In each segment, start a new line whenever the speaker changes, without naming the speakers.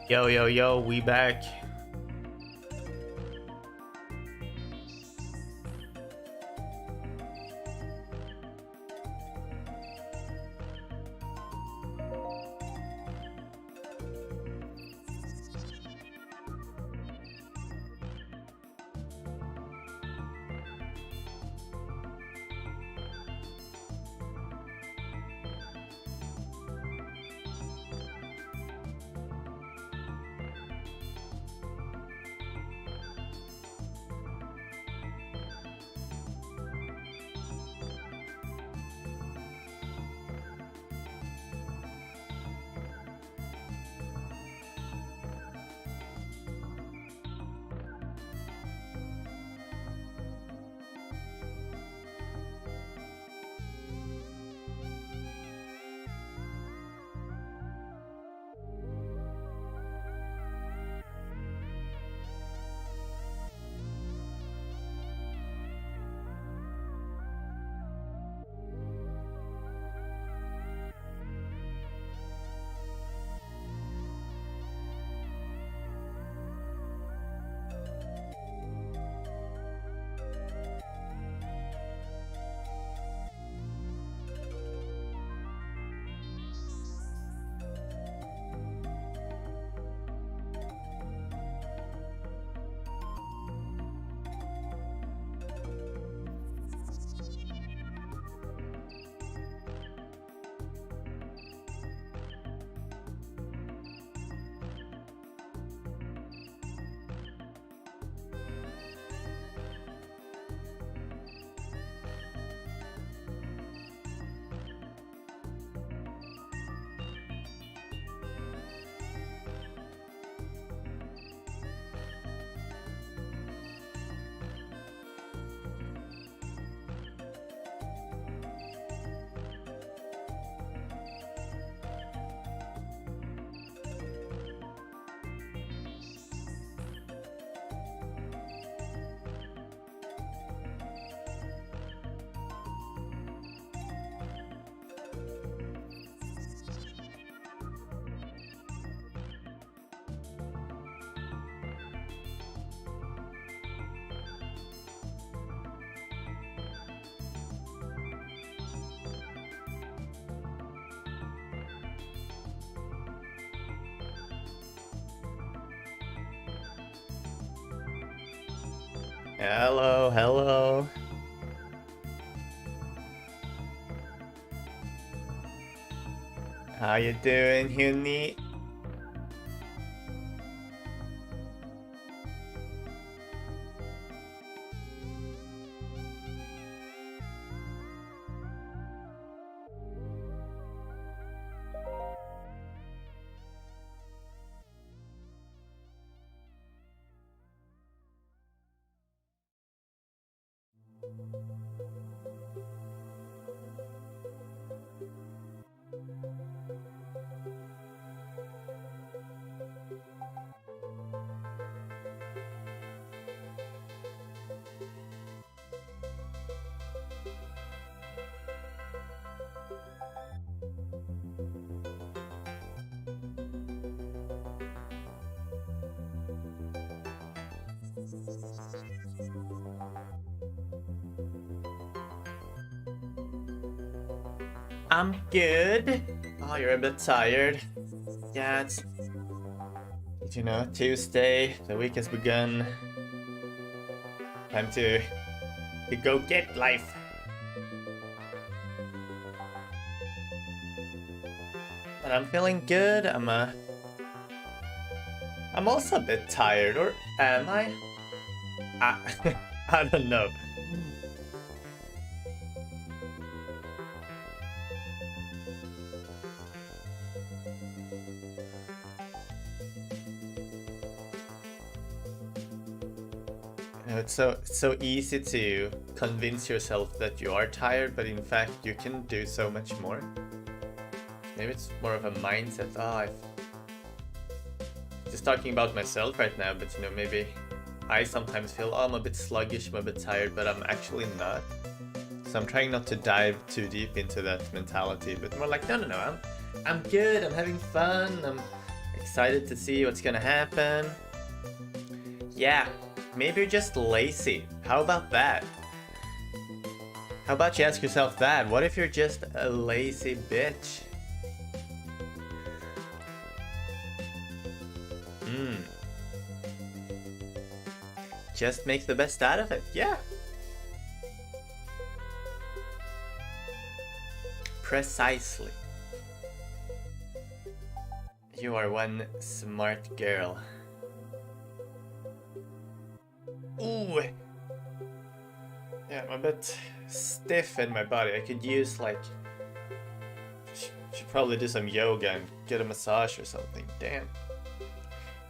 Yo, yo, yo, we back. Hello, hello. How you doing, Huni? I'm good. Oh, you're a bit tired. Yeah, it's, Tuesday. The week has begun. Time to go get life. But I'm feeling good. I'm also a bit tired, or am I? I don't know. It's so easy to convince yourself that you are tired, but in fact you can do so much more. Maybe it's more of a mindset. I'm just talking about myself right now, but maybe I sometimes feel, I'm a bit sluggish, I'm a bit tired, but I'm actually not. So I'm trying not to dive too deep into that mentality, but more like, no, I'm good, I'm having fun, I'm Excited to see what's gonna happen. Yeah, maybe you're just lazy. How about that? How about you ask yourself that? What if you're just a lazy bitch? Just make the best out of it. Yeah. Precisely. You are one smart girl. Ooh. Yeah, I'm a bit stiff in my body. I could use like... Should probably do some yoga and get a massage or something. Damn.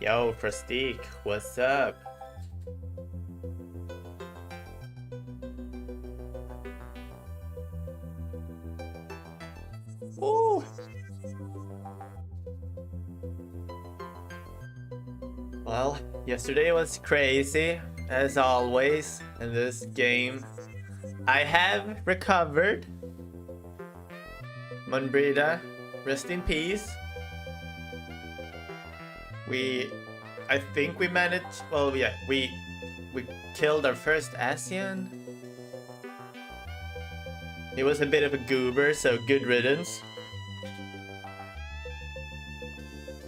Yo, Prestique, what's up? Ooh. Well, yesterday was crazy, as always, in this game. I have recovered. Monbrida, rest in peace. I think we managed, well, yeah, we killed our first ASEAN. He was a bit of a goober, so good riddance.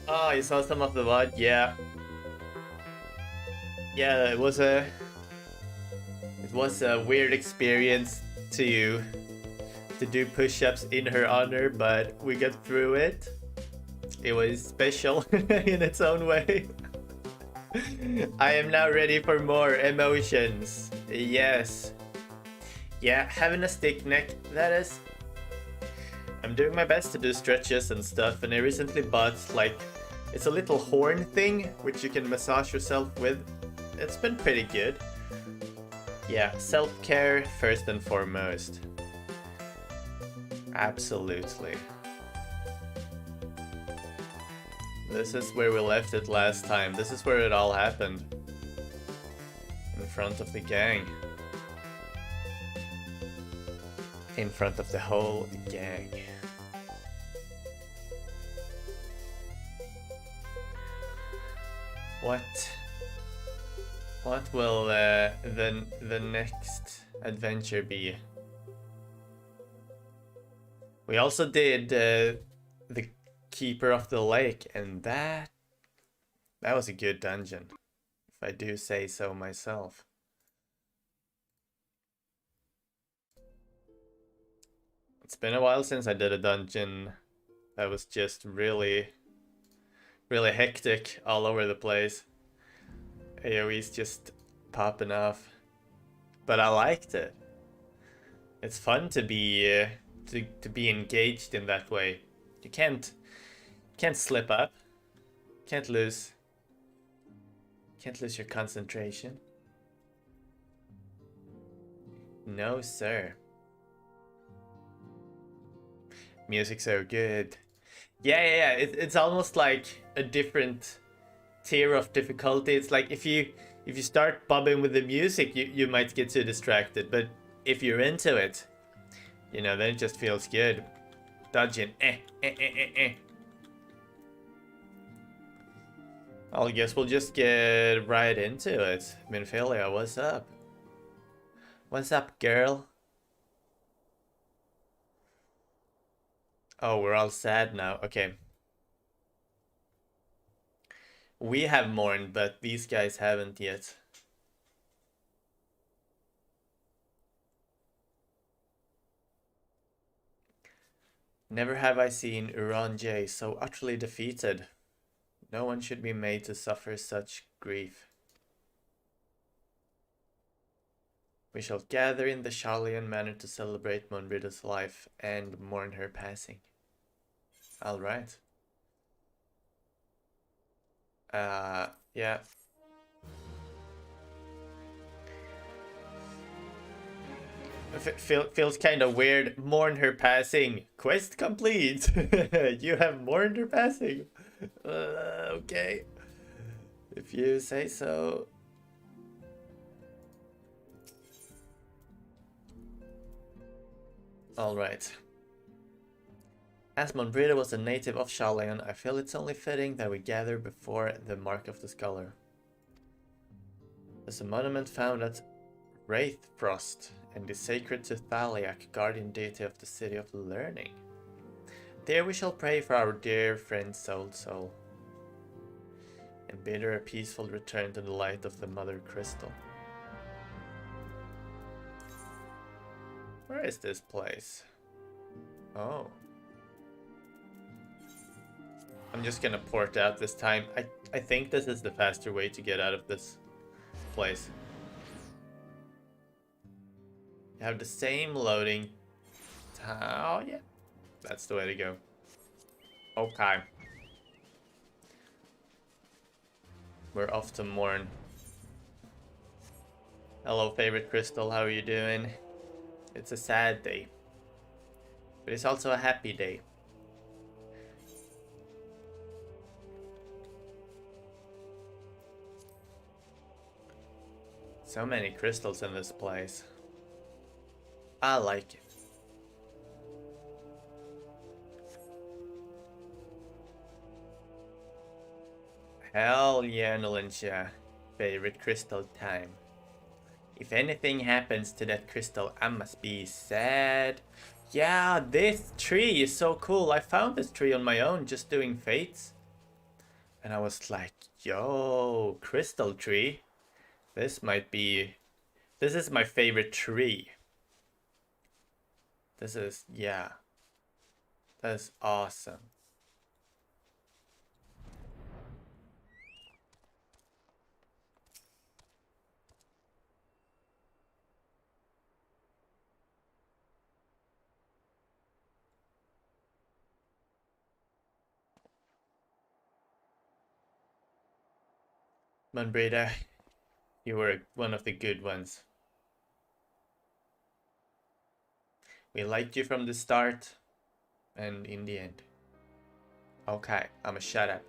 Oh, you saw some of the VOD? Yeah. Yeah, it was a weird experience to do push-ups in her honor, but we got through it. It was special in its own way. I am now ready for more emotions. Yes. Yeah, having a stick neck, that is. I'm doing my best to do stretches and stuff, and I recently bought like, it's a little horn thing which you can massage yourself with. It's been pretty good. Yeah, self-care first and foremost. Absolutely. This is where we left it last time. This is where it all happened. In front of the gang. In front of the whole gang. What will the next adventure be? We also did the Keeper of the Lake, and that was a good dungeon, if I do say so myself. It's been a while since I did a dungeon that was just really hectic all over the place. AoE's just popping off, but I liked it. It's fun to be engaged in that way. You can't slip up. Can't lose your concentration. No, sir. Music's so good. Yeah. It's almost like a different tier of difficulty. It's like if you start bobbing with the music, you might get too distracted. But if you're into it, you know, then it just feels good. Dodging, I guess we'll just get right into it. Minfilia, what's up? What's up, girl? Oh, we're all sad now. Okay. We have mourned, but these guys haven't yet. Never have I seen Uranjay so utterly defeated. No one should be made to suffer such grief. We shall gather in the Sharlayan manor to celebrate Monbrida's life and mourn her passing. Alright. Yeah. Feels kind of weird. Mourn her passing. Quest complete. You have mourned her passing. Okay. If you say so. Alright. As Monbrita was a native of Shalayan, I feel it's only fitting that we gather before the Mark of the Scholar. There's a monument found at Wraithfrost and is sacred to Thaliak, guardian deity of the City of Learning. There we shall pray for our dear friend Soul, and bid her a peaceful return to the light of the Mother Crystal. Where is this place? Oh. I'm just gonna port out this time. I think this is the faster way to get out of this place. You have the same loading time. Oh yeah, that's the way to go. Okay. We're off to Morn. Hello favorite Crystal, how are you doing? It's a sad day, but it's also a happy day. So many crystals in this place. I like it. Hell yeah, Nolentia. Favorite crystal time. If anything happens to that crystal, I must be sad. Yeah, this tree is so cool. I found this tree on my own just doing fates. And I was like, yo, crystal tree. This is my favorite tree. This is, yeah. That is awesome. Monbrita, you were one of the good ones. We liked you from the start and in the end. Okay, I'ma shut up.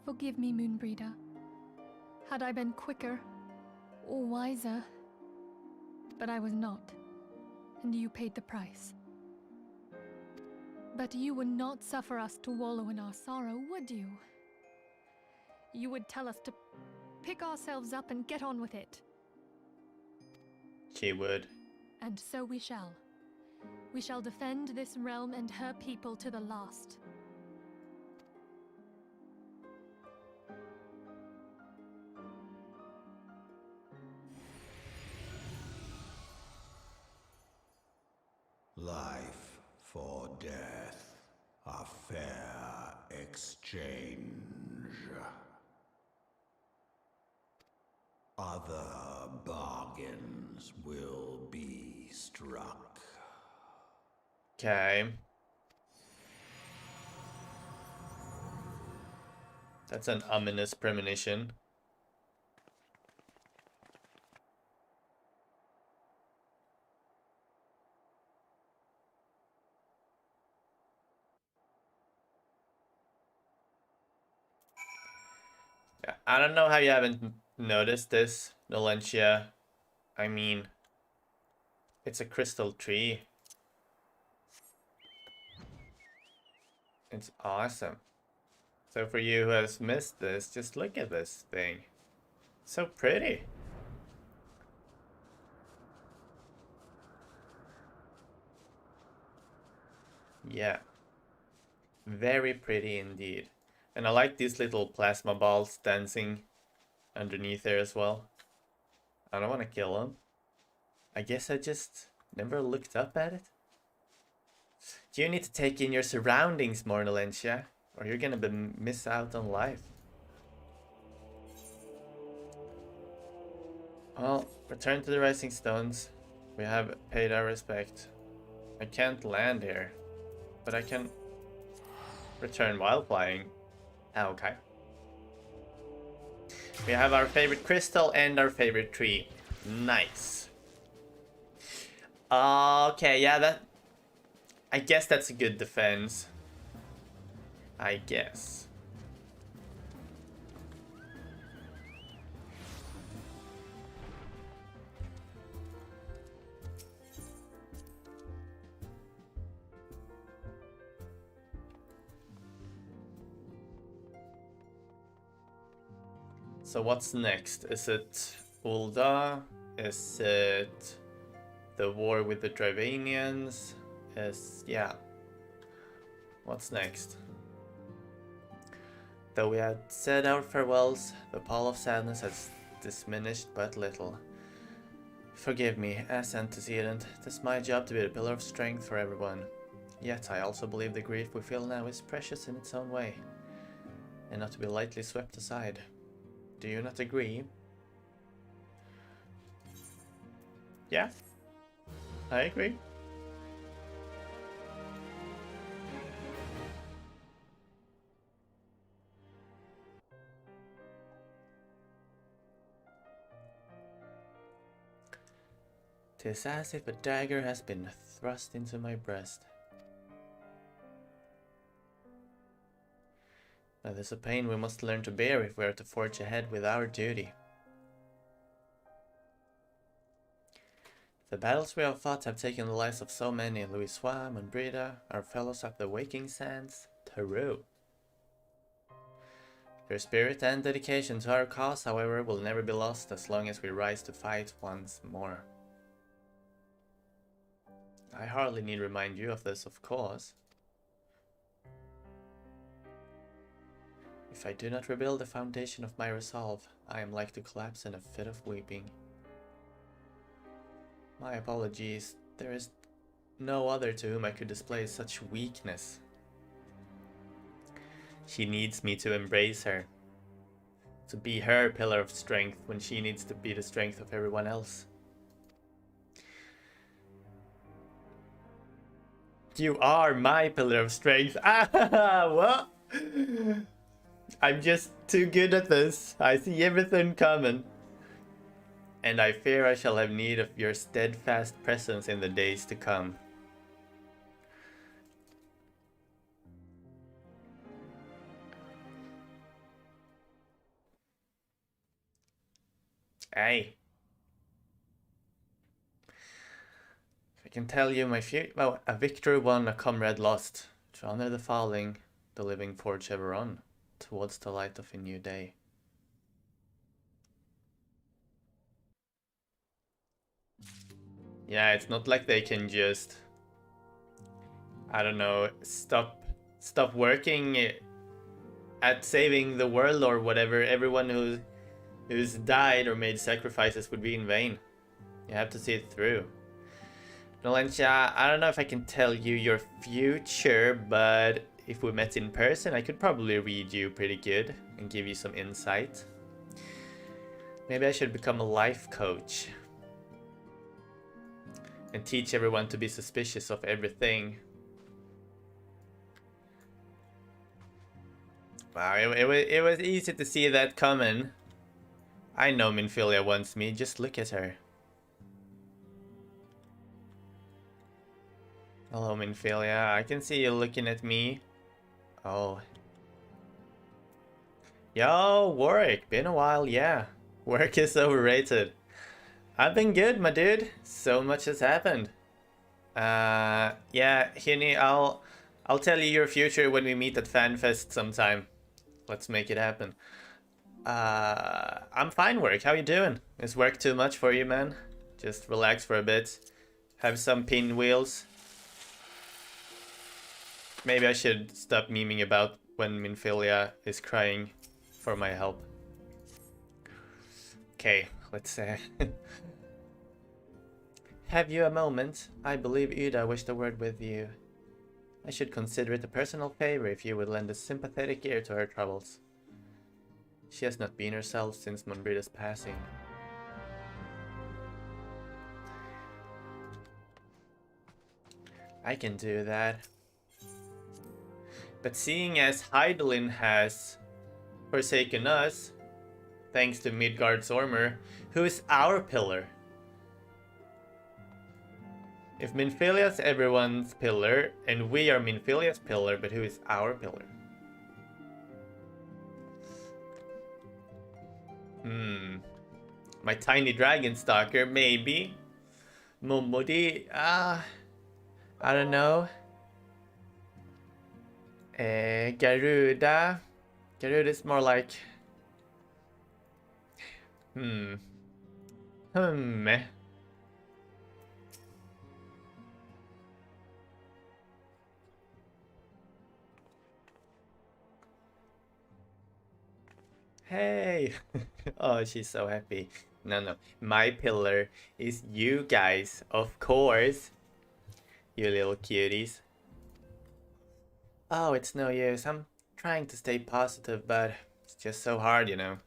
Forgive me, Moonbreeder. Had I been quicker or wiser, but I was not, and you paid the price. But you would not suffer us to wallow in our sorrow, would you? You would tell us to pick ourselves up and get on with it.
She would.
And so we shall. We shall defend this realm and her people to the last.
Life for death, a fair exchange. Other bargains will be struck.
Okay. That's an ominous premonition. Yeah, I don't know how you haven't noticed this, Nolentia. I mean, it's a crystal tree. It's awesome. So for you who has missed this, just look at this thing. So pretty. Yeah. Very pretty indeed. And I like these little plasma balls dancing underneath there as well. I don't want to kill them. I guess I just never looked up at it. You need to take in your surroundings more, Nolentia, or you're gonna miss out on life. Well, return to the Rising Stones. We have paid our respect. I can't land here, but I can return while flying. Ah, okay. We have our favorite crystal and our favorite tree. Nice. Okay, yeah, that... I guess that's a good defense. I guess. So what's next? Is it Ul'dah? Is it the war with the Dravanians? Yeah. What's next? Though we had said our farewells, the pall of sadness has diminished but little. Forgive me, as antecedent, it is my job to be the pillar of strength for everyone. Yet I also believe the grief we feel now is precious in its own way, and not to be lightly swept aside. Do you not agree? Yeah, I agree. "'Tis as if a dagger has been thrust into my breast. That is a pain we must learn to bear if we are to forge ahead with our duty. The battles we have fought have taken the lives of so many, Ffxiv and Brida, our fellows of the waking sands, Taru. Their spirit and dedication to our cause, however, will never be lost as long as we rise to fight once more. I hardly need remind you of this, of course. If I do not rebuild the foundation of my resolve, I am like to collapse in a fit of weeping. My apologies, there is no other to whom I could display such weakness. She needs me to embrace her, to be her pillar of strength when she needs to be the strength of everyone else. You are my pillar of strength. Ah, what? I'm just too good at this. I see everything coming. And I fear I shall have need of your steadfast presence in the days to come. Aye. If I can tell you my well, a victory won, a comrade lost. To honor the falling, the living forge ever on, towards the light of a new day. Yeah, it's not like they can just, I don't know, stop working at saving the world or whatever. Everyone who's died or made sacrifices would be in vain. You have to see it through. Nolentia, I don't know if I can tell you your future, but if we met in person, I could probably read you pretty good and give you some insight. Maybe I should become a life coach and teach everyone to be suspicious of everything. Wow, it was easy to see that coming. I know Minfilia wants me, just look at her. Hello, Minfilia. I can see you looking at me. Oh. Yo, Warwick. Been a while, yeah. Work is overrated. I've been good, my dude. So much has happened. Yeah, Hinny, I'll tell you your future when we meet at FanFest sometime. Let's make it happen. I'm fine, Work. How you doing? Is work too much for you, man? Just relax for a bit. Have some pinwheels. Maybe I should stop memeing about when Minfilia is crying for my help. Okay, let's say. Have you a moment? I believe Ida wished a word with you. I should consider it a personal favor if you would lend a sympathetic ear to her troubles. She has not been herself since Monbrida's passing. I can do that. But seeing as Hydaelyn has forsaken us, thanks to Midgard's armor, who is our pillar? If Minfilia's everyone's pillar, and we are Minfilia's pillar, but who is our pillar? My tiny dragon stalker, maybe. Momodi, I don't know. Garuda. Garuda is more like... Hey! Oh, she's so happy. No. My pillar is you guys, of course. You little cuties. Oh, it's no use. I'm trying to stay positive, but it's just so hard, you know.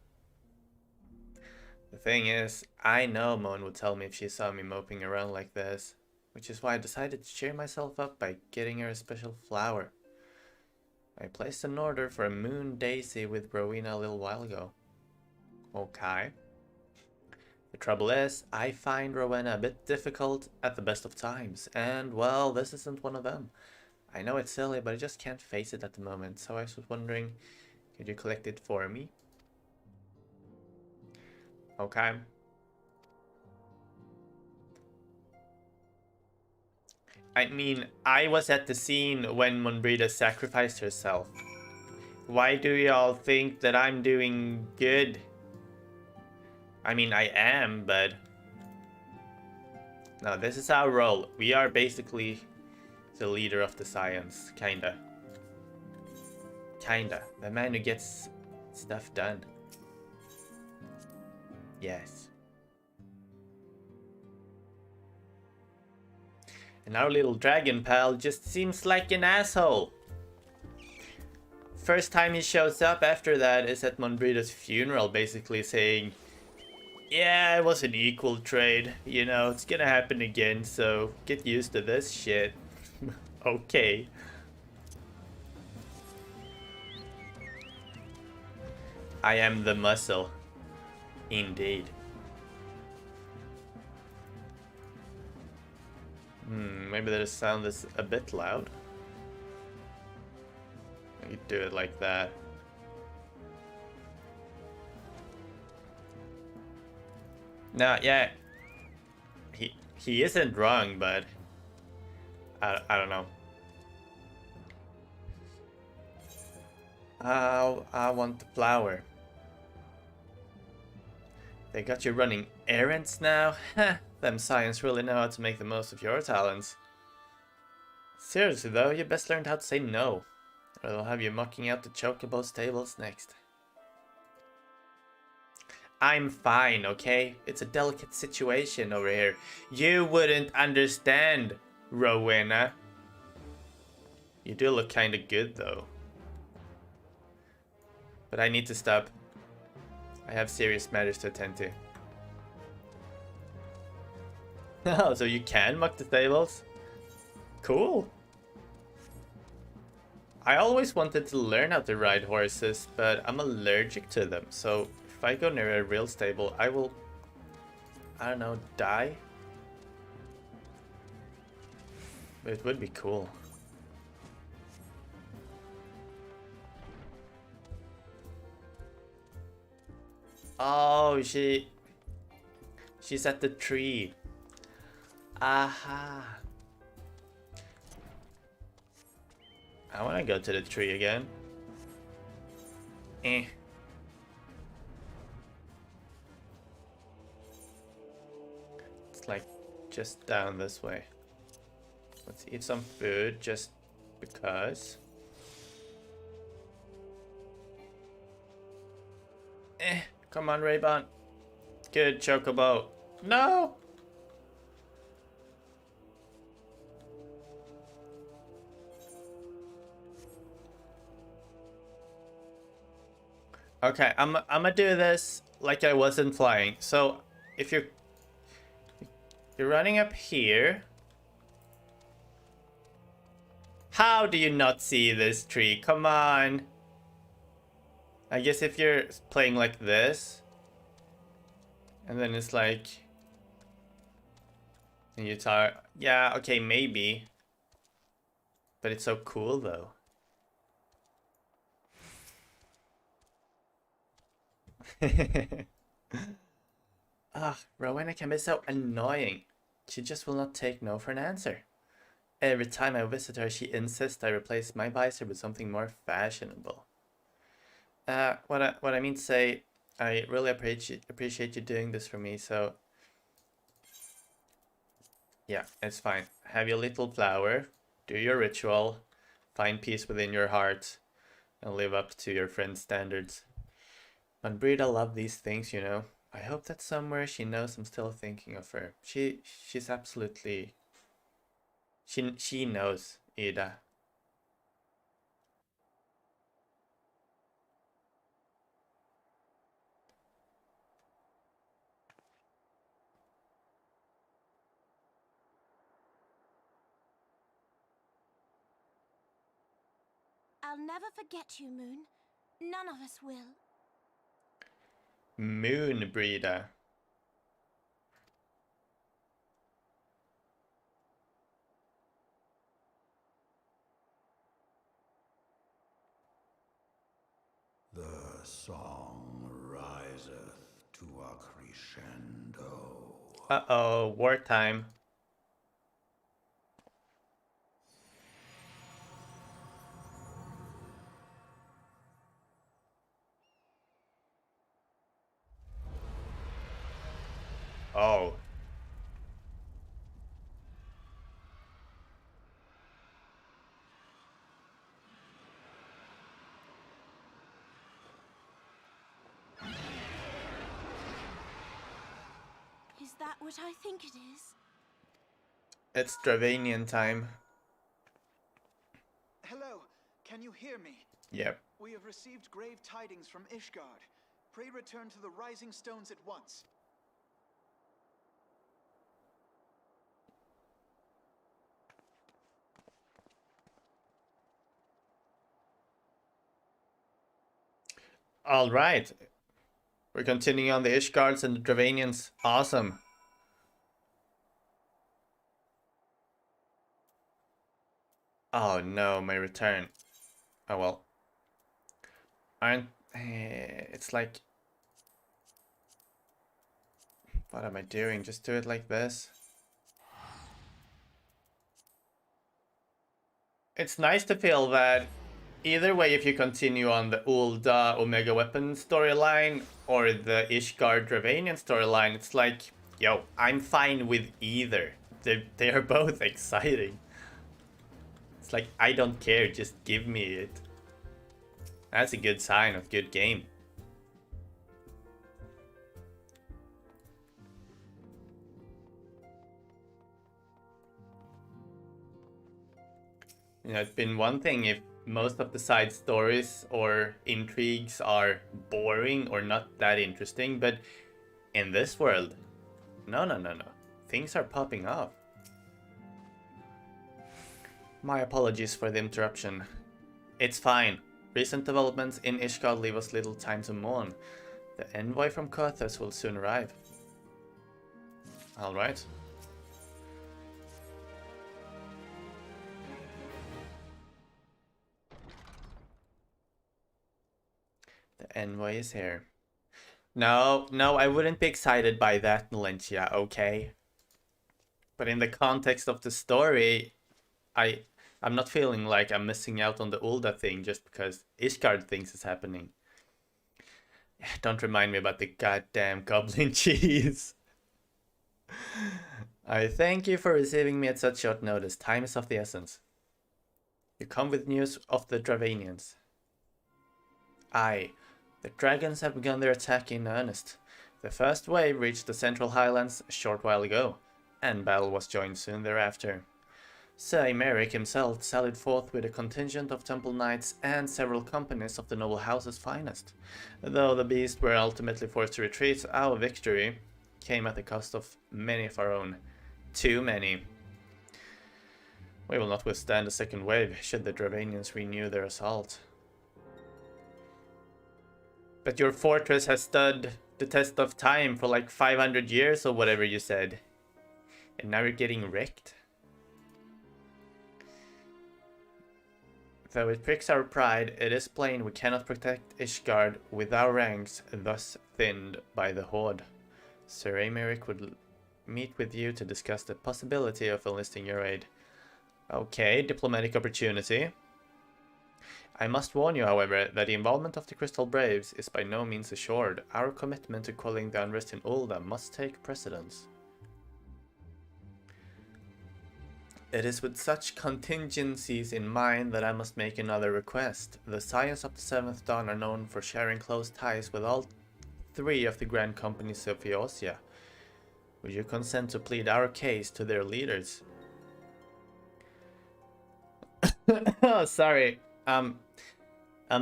The thing is, I know Mon would tell me if she saw me moping around like this, which is why I decided to cheer myself up by getting her a special flower. I placed an order for a moon daisy with Rowena a little while ago. Okay. The trouble is, I find Rowena a bit difficult at the best of times, and well, this isn't one of them. I know it's silly, but I just can't face it at the moment, so I was wondering, could you collect it for me? Okay. I mean, I was at the scene when Monbrida sacrificed herself. Why do y'all think that I'm doing good? I mean, I am, but... No, this is our role. We are basically the leader of the science, kinda. Kinda. The man who gets stuff done. Yes. And our little dragon pal just seems like an asshole. First time he shows up after that is at Monbrida's funeral, basically saying, yeah, it was an equal trade. You know, it's gonna happen again, so get used to this shit. Okay. I am the muscle. Indeed. Maybe the sound is a bit loud. I could do it like that. No, yeah. He isn't wrong, but I don't know. I want the flower. They got you running errands now? Heh, them science really know how to make the most of your talents. Seriously though, you best learn how to say no, or they'll have you mucking out the chocobo stables next. I'm fine, okay? It's a delicate situation over here. You wouldn't understand, Rowena. You do look kinda good though. But I need to stop. I have serious matters to attend to. Oh, so you can muck the stables? Cool. I always wanted to learn how to ride horses, but I'm allergic to them. So if I go near a real stable, I will, I don't know, die? But it would be cool. Oh, she's at the tree. Aha. I want to go to the tree again. Eh. It's like just down this way. Let's eat some food just because. Eh. Come on, Raybon. Good, Chocobo. No! Okay, I'm gonna do this like I wasn't flying. So, if you're running up here, How do you not see this tree? Come on. I guess if you're playing like this, and then it's like, and you talk, yeah, okay, maybe. But it's so cool though. Ah, Rowena can be so annoying. She just will not take no for an answer. Every time I visit her, she insists I replace my visor with something more fashionable. What I mean to say, I really appreciate you doing this for me, so yeah, it's fine. Have your little flower, do your ritual, find peace within your heart, and live up to your friend's standards. But Brita loved these things, you know. I hope that somewhere she knows I'm still thinking of her. She's absolutely... She knows, Ida.
I'll never forget you, Moon. None of us will.
Moon Brita.
The song riseth to a crescendo.
Uh-oh, wartime. Oh.
Is that what I think it is?
It's Dravanian time.
Hello, can you hear me?
Yep.
We have received grave tidings from Ishgard. Pray return to the Rising Stones at once.
All right. We're continuing on the Ishgards and the Dravanians. Awesome. Oh no, my return. Oh well. Aren't... it's like... What am I doing? Just do it like this. It's nice to feel that either way, if you continue on the Ulda Omega Weapon storyline or the Ishgard Dravanian storyline, it's like, yo, I'm fine with either. They are both exciting. It's like, I don't care, just give me it. That's a good sign of good game. You know, it's been one thing if most of the side stories or intrigues are boring or not that interesting, but in this world, no. Things are popping off. My apologies for the interruption. It's fine. Recent developments in Ishgard leave us little time to mourn. The envoy from Kothos will soon arrive. Alright. The envoy is here. No, I wouldn't be excited by that, Nalencia, okay? But in the context of the story, I'm not feeling like I'm missing out on the Ulda thing just because Ishgard things is happening. Don't remind me about the goddamn goblin cheese. I thank you for receiving me at such short notice. Time is of the essence. You come with news of the Dravanians. Aye, the dragons have begun their attack in earnest. The first wave reached the Central Highlands a short while ago, and battle was joined soon thereafter. Sir Emeric himself sallied forth with a contingent of temple knights and several companies of the noble house's finest. Though the beasts were ultimately forced to retreat, our victory came at the cost of many of our own. Too many. We will not withstand a second wave should the Dravanians renew their assault. But your fortress has stood the test of time for like 500 years or whatever you said. And now you're getting wrecked? Though it pricks our pride, it is plain we cannot protect Ishgard with our ranks thus thinned by the Horde. Sir Aymeric would meet with you to discuss the possibility of enlisting your aid. Okay, diplomatic opportunity. I must warn you, however, that the involvement of the Crystal Braves is by no means assured. Our commitment to quelling the unrest in Ulda must take precedence. It is with such contingencies in mind that I must make another request. The Scions of the Seventh Dawn are known for sharing close ties with all three of the Grand Companies of Eosia. Would you consent to plead our case to their leaders? Oh, sorry. I'm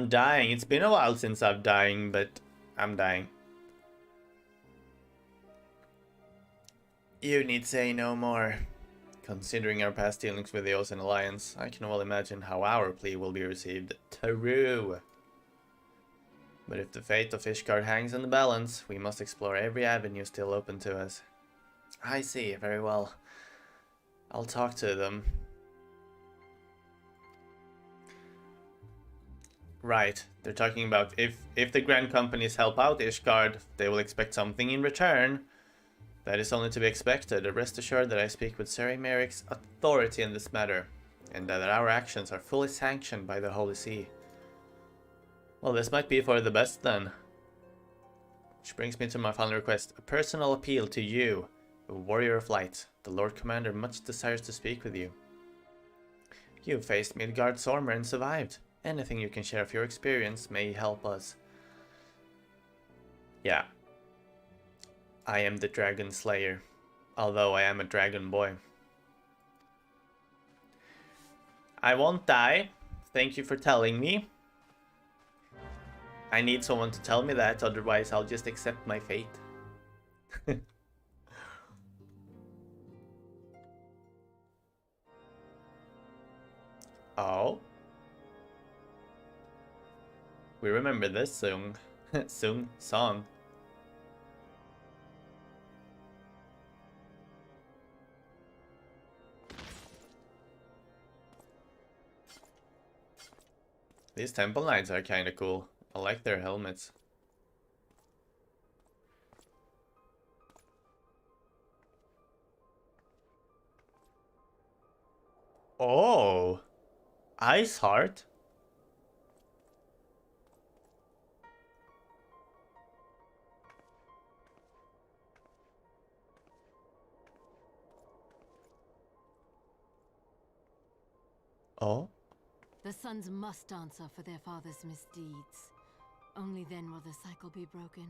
dying. It's been a while since I've dying, but I'm dying. You need say no more. Considering our past dealings with the Ocean Alliance, I can well imagine how our plea will be received. True. But if the fate of Ishgard hangs in the balance, we must explore every avenue still open to us. I see, very well. I'll talk to them. Right, they're talking about if the Grand Companies help out Ishgard, they will expect something in return. That is only to be expected. Rest assured that I speak with Sir Aymeric's authority in this matter, and that our actions are fully sanctioned by the Holy See. Well, this might be for the best then. Which brings me to my final request. A personal appeal to you, a warrior of light. The Lord Commander much desires to speak with you. You faced Midgard's armor and survived. Anything you can share of your experience may help us. Yeah. I am the Dragon Slayer, although I am a dragon boy. I won't die. Thank you for telling me. I need someone to tell me that, otherwise I'll just accept my fate. Oh. We remember this song. song. These Temple Knights are kinda cool. I like their helmets. Oh! Ice Heart? Oh?
The sons must answer for their father's misdeeds. Only then will the cycle be broken.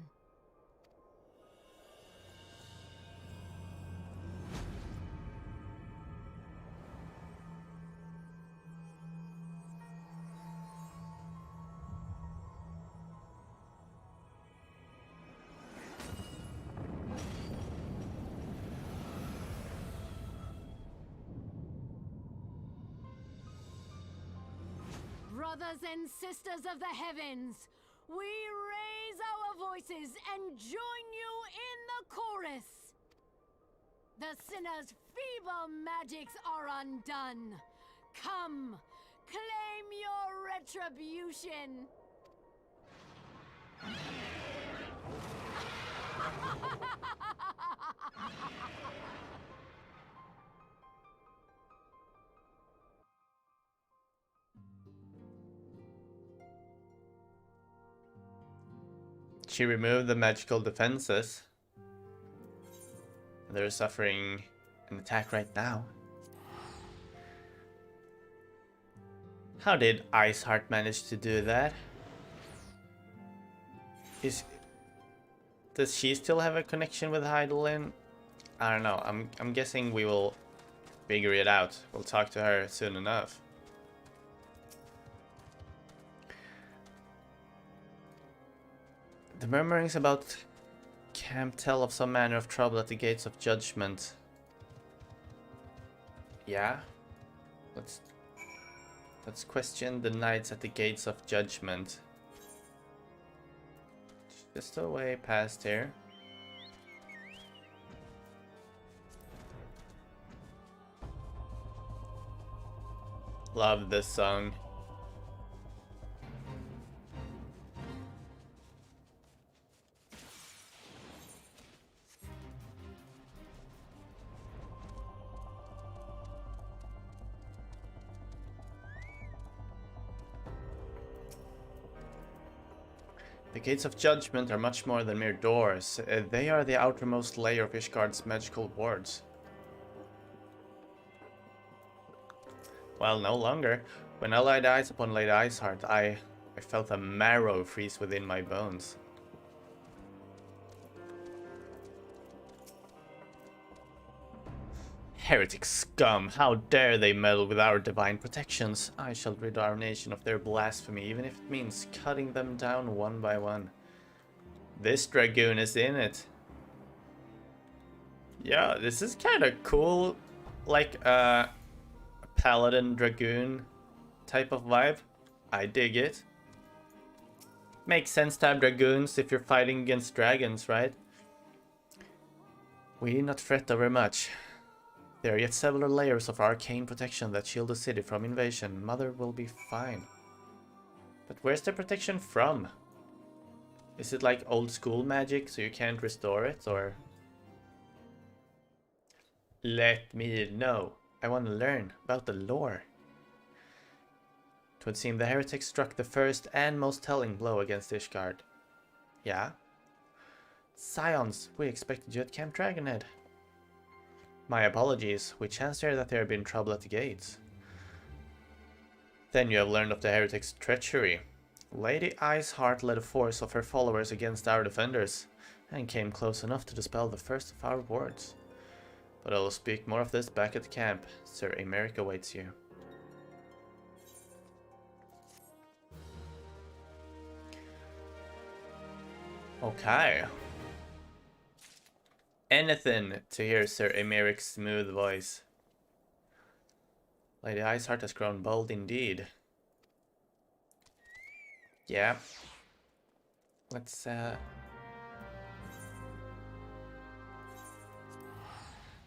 Brothers and sisters of the heavens, we raise our voices and join you in the chorus. The sinner's feeble magics are undone. Come, claim your retribution.
She removed the magical defenses. They're suffering an attack right now. How did Iceheart manage to do that? Does she still have a connection with Heidelin? I don't know. I'm guessing we will figure it out. We'll talk to her soon enough. The murmurings about camp tell of some manner of trouble at the gates of judgment. Yeah? Let's question the knights at the gates of judgment. Just a way past here. Love this song. The Gates of Judgment are much more than mere doors. They are the outermost layer of Ishgard's magical wards. Well, no longer. When I laid eyes upon Lady Iceheart, I felt a marrow freeze within my bones. Heretic scum! How dare they meddle with our divine protections! I shall rid our nation of their blasphemy, even if it means cutting them down one by one. This dragoon is in it. Yeah, this is kind of cool. Like a paladin dragoon type of vibe. I dig it. Makes sense to have dragoons if you're fighting against dragons, right? We need not fret over much. There are yet several layers of arcane protection that shield the city from invasion. Mother will be fine. But where's the protection from? Is it like old school magic so you can't restore it, or? Let me know. I want to learn about the lore. It would seem the heretics struck the first and most telling blow against Ishgard. Yeah? Scions, we expected you at Camp Dragonhead. My apologies. We chanced here that there had been trouble at the gates. Then you have learned of the heretics' treachery. Lady Iceheart led a force of her followers against our defenders, and came close enough to dispel the first of our wards. But I will speak more of this back at camp. Sir Emeric awaits you. Okay. Anything to hear Sir Emeric's smooth voice. Lady Iceheart has grown bold indeed. Yeah. Let's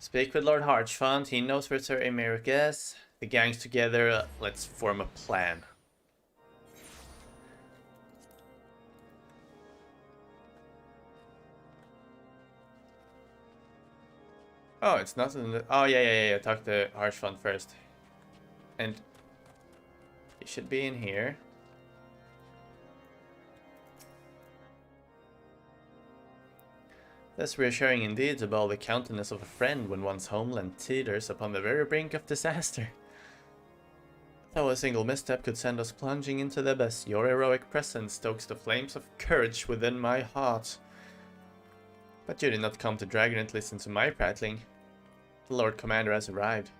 speak with Lord Harchfont. He knows where Sir Emeric is. The gang's together. Let's form a plan. Oh, it's not in the... Oh, yeah. Talk to Harchfont first. And... he should be in here. That's reassuring indeed to behold the countenance of a friend when one's homeland teeters upon the very brink of disaster. Though a single misstep could send us plunging into the abyss, your heroic presence stokes the flames of courage within my heart. But you did not come to Dragonhead to listen to my prattling. The Lord Commander has arrived.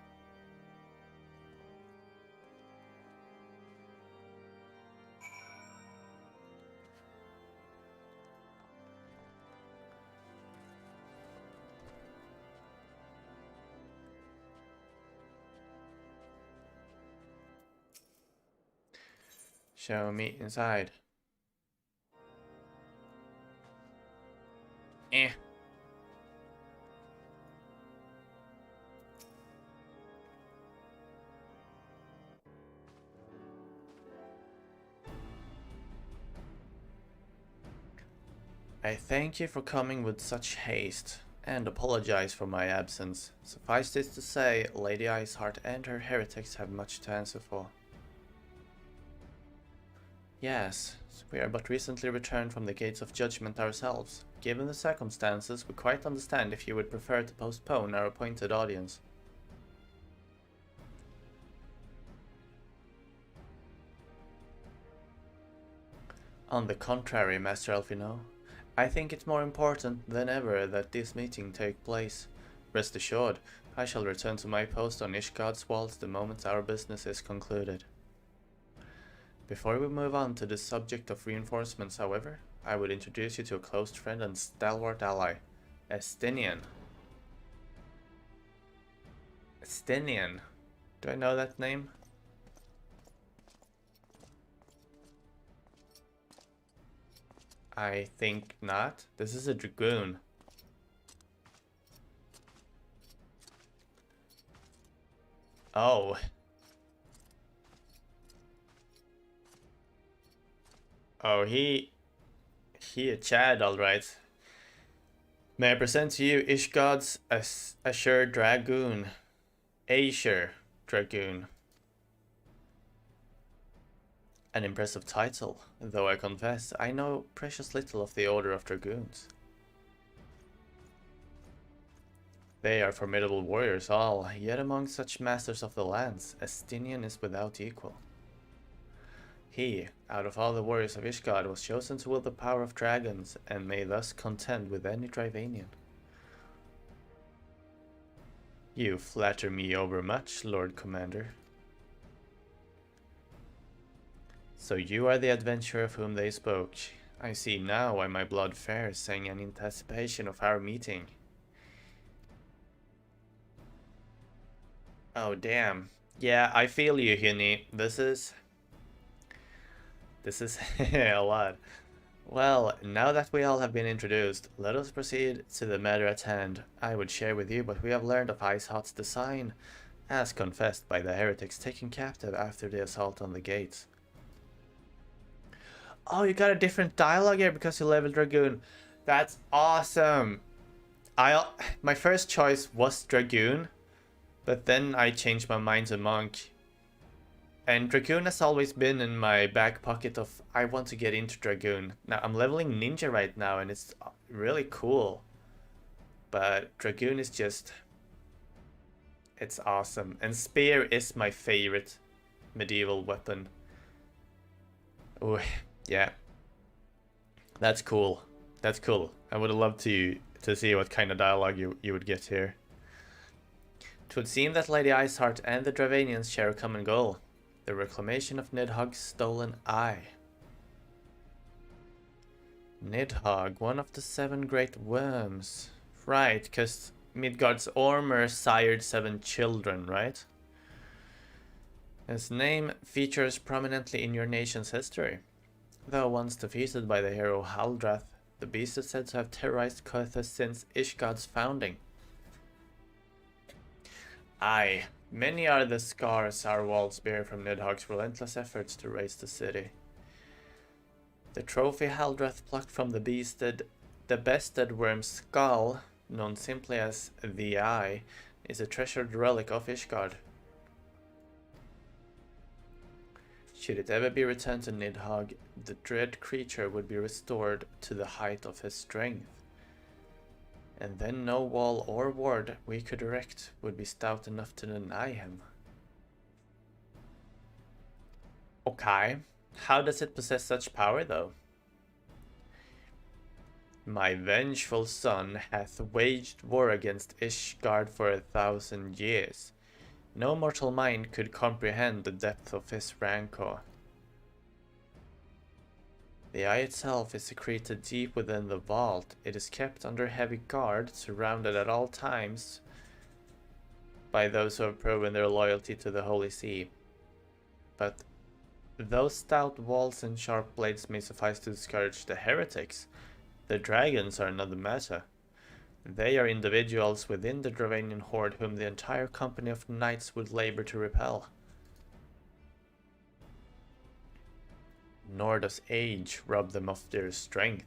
Show me inside. I thank you for coming with such haste, and apologize for my absence. Suffice this to say, Lady Iceheart and her heretics have much to answer for. Yes, we are but recently returned from the Gates of Judgment ourselves. Given the circumstances, we quite understand if you would prefer to postpone our appointed audience. On the contrary, Master Elfino, I think it's more important than ever that this meeting take place. Rest assured, I shall return to my post on Ishgard's walls the moment our business is concluded. Before we move on to the subject of reinforcements, however, I would introduce you to a close friend and stalwart ally, Estinian. Estinian. Do I know that name? I think not. This is a dragoon. Oh. Oh, he a Chad, alright. May I present to you Ishgad's Asher Dragoon. Asher Dragoon. An impressive title, though I confess I know precious little of the Order of Dragoons. They are formidable warriors all, yet among such masters of the lands, Estinian is without equal. He, out of all the warriors of Ishgard, was chosen to wield the power of dragons, and may thus contend with any Drivanian. You flatter me overmuch, Lord Commander. So you are the adventurer of whom they spoke. I see now why my blood fares, saying in anticipation of our meeting. Oh damn. Yeah, I feel you, Huni. This is a lot. Well, now that we all have been introduced, let us proceed to the matter at hand. I would share with you what we have learned of Icehot's design, as confessed by the heretics taken captive after the assault on the gates. Oh, you got a different dialogue here because you leveled Dragoon. That's awesome. My first choice was Dragoon, but then I changed my mind to Monk. And Dragoon has always been in my back pocket of I want to get into Dragoon. Now I'm leveling Ninja right now and it's really cool. But Dragoon is just... it's awesome. And Spear is my favorite medieval weapon. Oh, yeah. That's cool. That's cool. I would have loved to see what kind of dialogue you would get here. It would seem that Lady Iceheart and the Dravanians share a common goal. The reclamation of Nidhogg's stolen eye. Nidhogg, one of the 7 great worms. Right, because Midgard's Ormer sired 7 children, right? His name features prominently in your nation's history. Though once defeated by the hero Haldrath, the beast is said to have terrorized Kotha since Ishgad's founding. Aye, many are the scars our walls bear from Nidhogg's relentless efforts to raise the city. The trophy Haldrath plucked from the beasted, the bested worm's skull, known simply as the Eye, is a treasured relic of Ishgard. Should it ever be returned to Nidhogg, the dread creature would be restored to the height of his strength. And then no wall or ward we could erect would be stout enough to deny him. Okay, how does it possess such power though? My vengeful son hath waged war against Ishgard for 1,000 years. No mortal mind could comprehend the depth of his rancor. The eye itself is secreted deep within the vault. It is kept under heavy guard, surrounded at all times by those who have proven their loyalty to the Holy See. But though stout walls and sharp blades may suffice to discourage the heretics, the dragons are another matter. They are individuals within the Dravanian horde whom the entire company of knights would labor to repel. Nor does age rob them of their strength.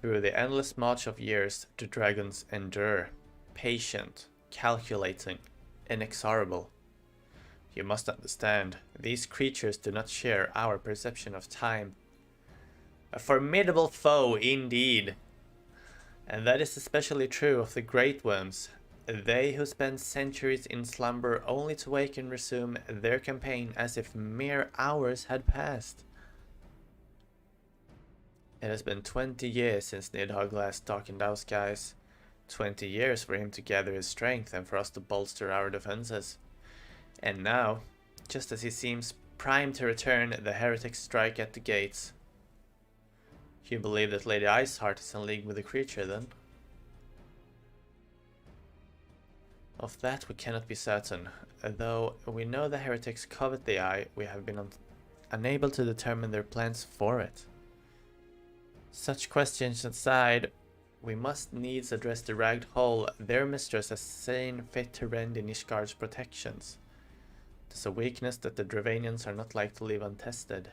Through the endless march of years, the dragons endure, patient, calculating, inexorable. You must understand, these creatures do not share our perception of time. A formidable foe indeed. And that is especially true of the great worms, they who spend centuries in slumber only to wake and resume their campaign as if mere hours had passed. It has been 20 years since Nidhogg last darkened our skies. 20 years for him to gather his strength and for us to bolster our defenses. And now, just as he seems primed to return, the heretics strike at the gates. You believe that Lady Iceheart is in league with the creature, then? Of that we cannot be certain. Though we know the heretics covet the eye, we have been unable to determine their plans for it. Such questions aside, we must needs address the ragged hole their mistress has seen fit to rend in Ishgard's protections. 'Tis a weakness that the Dravanians are not like to leave untested.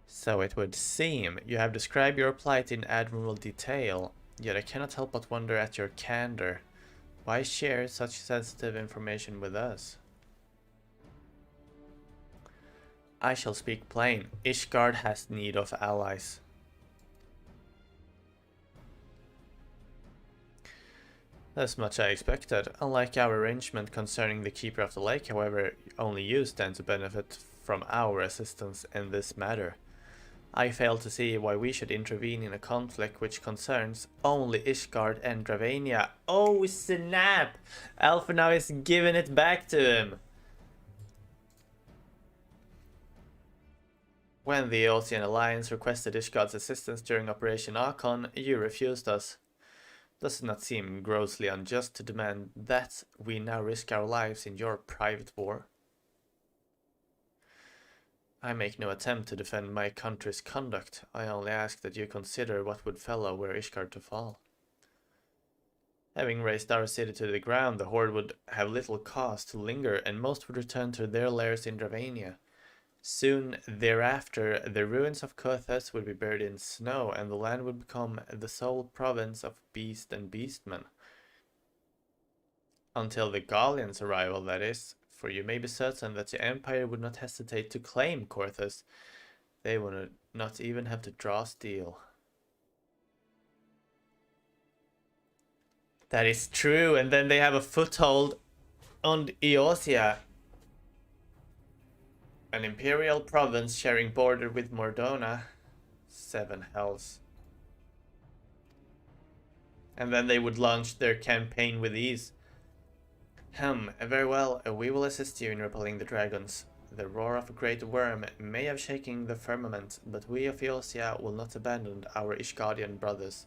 So it would seem you have described your plight in admirable detail, yet I cannot help but wonder at your candor. Why share such sensitive information with us? I shall speak plain. Ishgard has need of allies. As much I expected. Unlike our arrangement concerning the Keeper of the Lake, however, only you stand to benefit from our assistance in this matter. I fail to see why we should intervene in a conflict which concerns only Ishgard and Dravania. Oh snap! Alpha now is giving it back to him! When the Eotian Alliance requested Ishgard's assistance during Operation Archon, you refused us. Does it not seem grossly unjust to demand that we now risk our lives in your private war? I make no attempt to defend my country's conduct. I only ask that you consider what would follow were Ishgard to fall. Having razed our city to the ground, the Horde would have little cause to linger, and most would return to their lairs in Dravania. Soon thereafter, the ruins of Kothas would be buried in snow, and the land would become the sole province of beast and beastmen. Until the Gallians' arrival, that is, for you may be certain that the Empire would not hesitate to claim Kothas. They would not even have to draw steel. That is true, and then they have a foothold on Eosia, an imperial province sharing border with Mordona. 7 hells. And then they would launch their campaign with ease. Very well, we will assist you in repelling the dragons. The roar of a great worm may have shaken the firmament, but we of Eosia will not abandon our Ishgardian brothers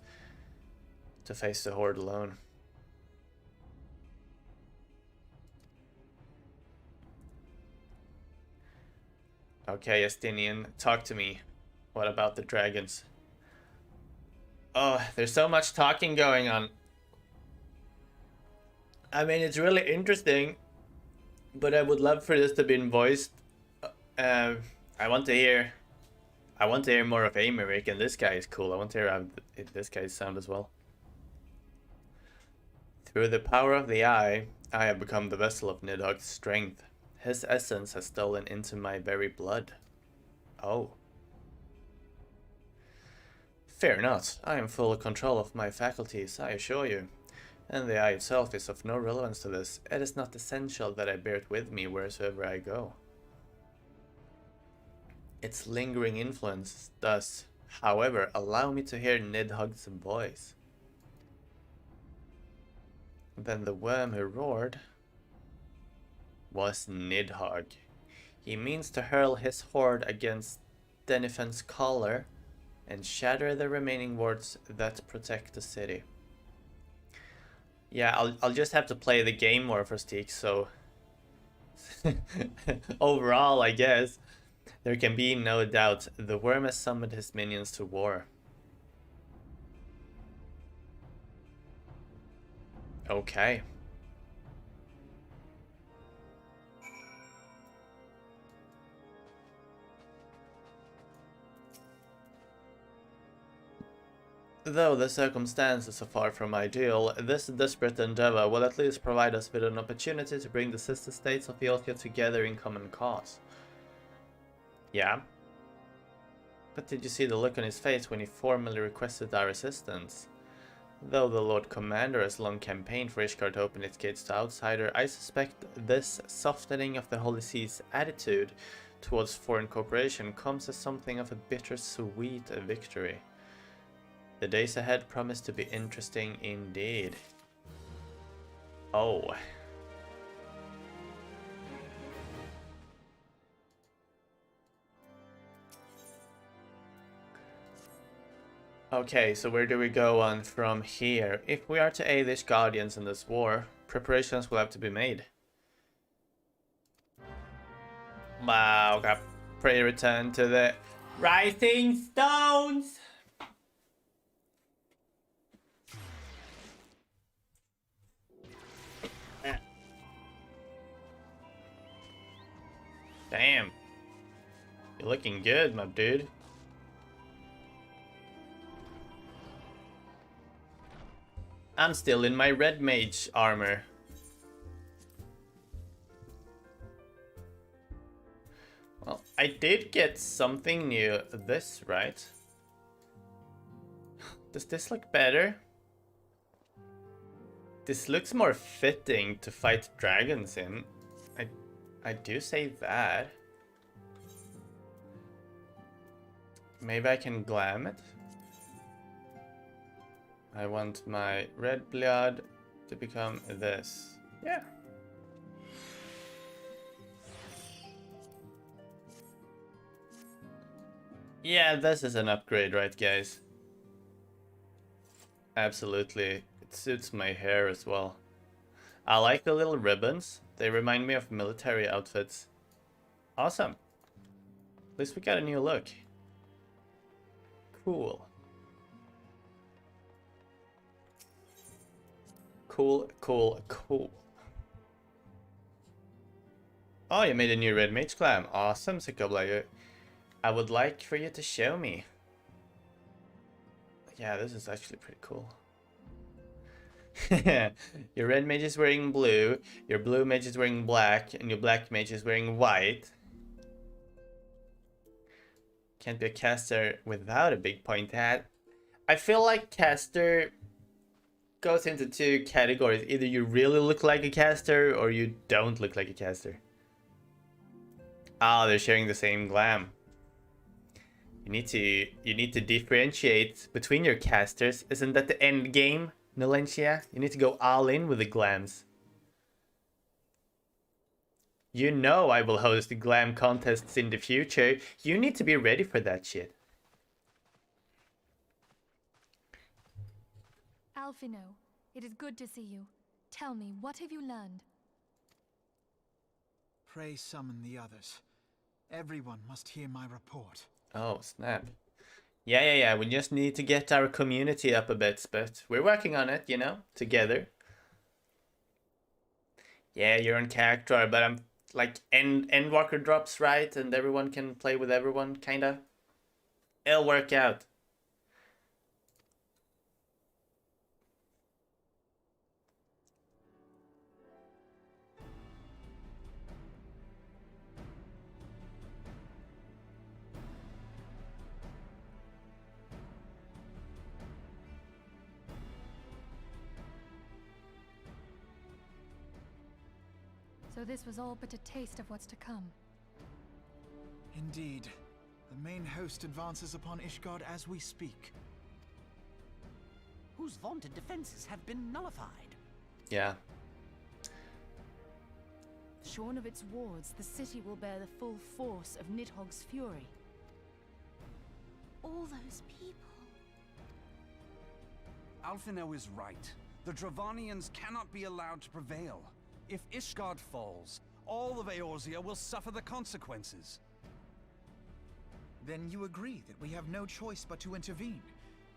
to face the Horde alone. Okay, Estinian, talk to me. What about the dragons? Oh, there's so much talking going on. I mean, it's really interesting, but I would love for this to be voiced. I want to hear more of Amerik, and this guy is cool. I want to hear how this guy's sound as well. Through the power of the Eye, I have become the vessel of Nidhogg's strength. His essence has stolen into my very blood. Oh. Fear not, I am full control of my faculties, I assure you. And the eye itself is of no relevance to this. It is not essential that I bear it with me wheresoever I go. Its lingering influence does, however, allow me to hear Nidhogg's voice. Then the worm who roared was Nidhogg. He means to hurl his horde against Denifen's collar and shatter the remaining wards that protect the city. Yeah, I'll just have to play the game more for Steak, so overall, I guess, there can be no doubt the worm has summoned his minions to war. Okay. Though the circumstances are far from ideal, this desperate endeavor will at least provide us with an opportunity to bring the sister states of Eothia together in common cause. Yeah. But did you see the look on his face when he formally requested our assistance? Though the Lord Commander has long campaigned for Ishgard to open its gates to outsider, I suspect this softening of the Holy See's attitude towards foreign cooperation comes as something of a bittersweet victory. The days ahead promise to be interesting indeed. Oh. Okay, so where do we go on from here? If we are to aid these guardians in this war, preparations will have to be made. Wow, okay. Pray return to the rising stones! Damn. You're looking good, my dude. I'm still in my red mage armor. Well, I did get something new this, right? Does this look better? This looks more fitting to fight dragons in. I do say that. Maybe I can glam it. I want my red blood to become this. Yeah. Yeah, this is an upgrade, right, guys? Absolutely. It suits my hair as well. I like the little ribbons. They remind me of military outfits. Awesome. At least we got a new look. Cool. Cool, cool, cool. Oh, you made a new red mage clam. Awesome, Sikobla. I would like for you to show me. Yeah, this is actually pretty cool. Your red mage is wearing blue, your blue mage is wearing black, and your black mage is wearing white. Can't be a caster without a big point hat. I feel like caster goes into two categories. Either you really look like a caster or you don't look like a caster. Ah, they're sharing the same glam. You need to differentiate between your casters. Isn't that the end game, Nolentia? You need to go all in with the glams. You know I will host the glam contests in the future. You need to be ready for that shit.
Alphino, it is good to see you. Tell me, what have you learned?
Pray summon the others. Everyone must hear my report.
Oh, snap. Yeah. We just need to get our community up a bit, but we're working on it, you know, together. Yeah, you're on character, but I'm like Endwalker drops, right? And everyone can play with everyone, kinda. It'll work out.
So this was all but a taste of what's to come.
Indeed. The main host advances upon Ishgard as we speak.
Whose vaunted defenses have been nullified.
Yeah.
Shorn of its wards, the city will bear the full force of Nidhogg's fury.
All those people.
Alphino is right. The Dravanians cannot be allowed to prevail. If Ishgard falls, all of Eorzea will suffer the consequences.
Then you agree that we have no choice but to intervene.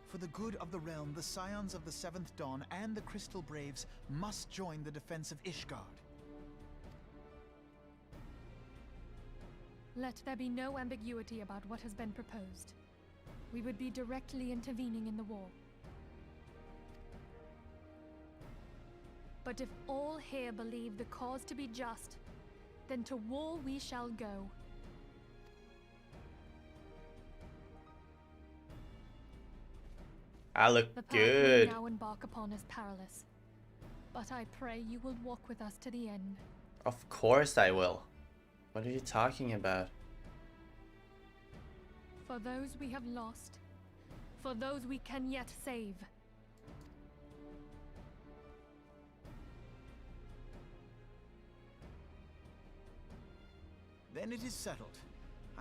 For the good of the realm, the Scions of the Seventh Dawn and the Crystal Braves must join the defense of Ishgard.
Let there be no ambiguity about what has been proposed. We would be directly intervening in the war. But if all here believe the cause to be just, then to war we shall go.
I look
The path
good.
we now embark upon is perilous. But I pray you will walk with us to the end.
Of course I will. What are you talking about?
For those we have lost. For those we can yet save.
Then it is settled.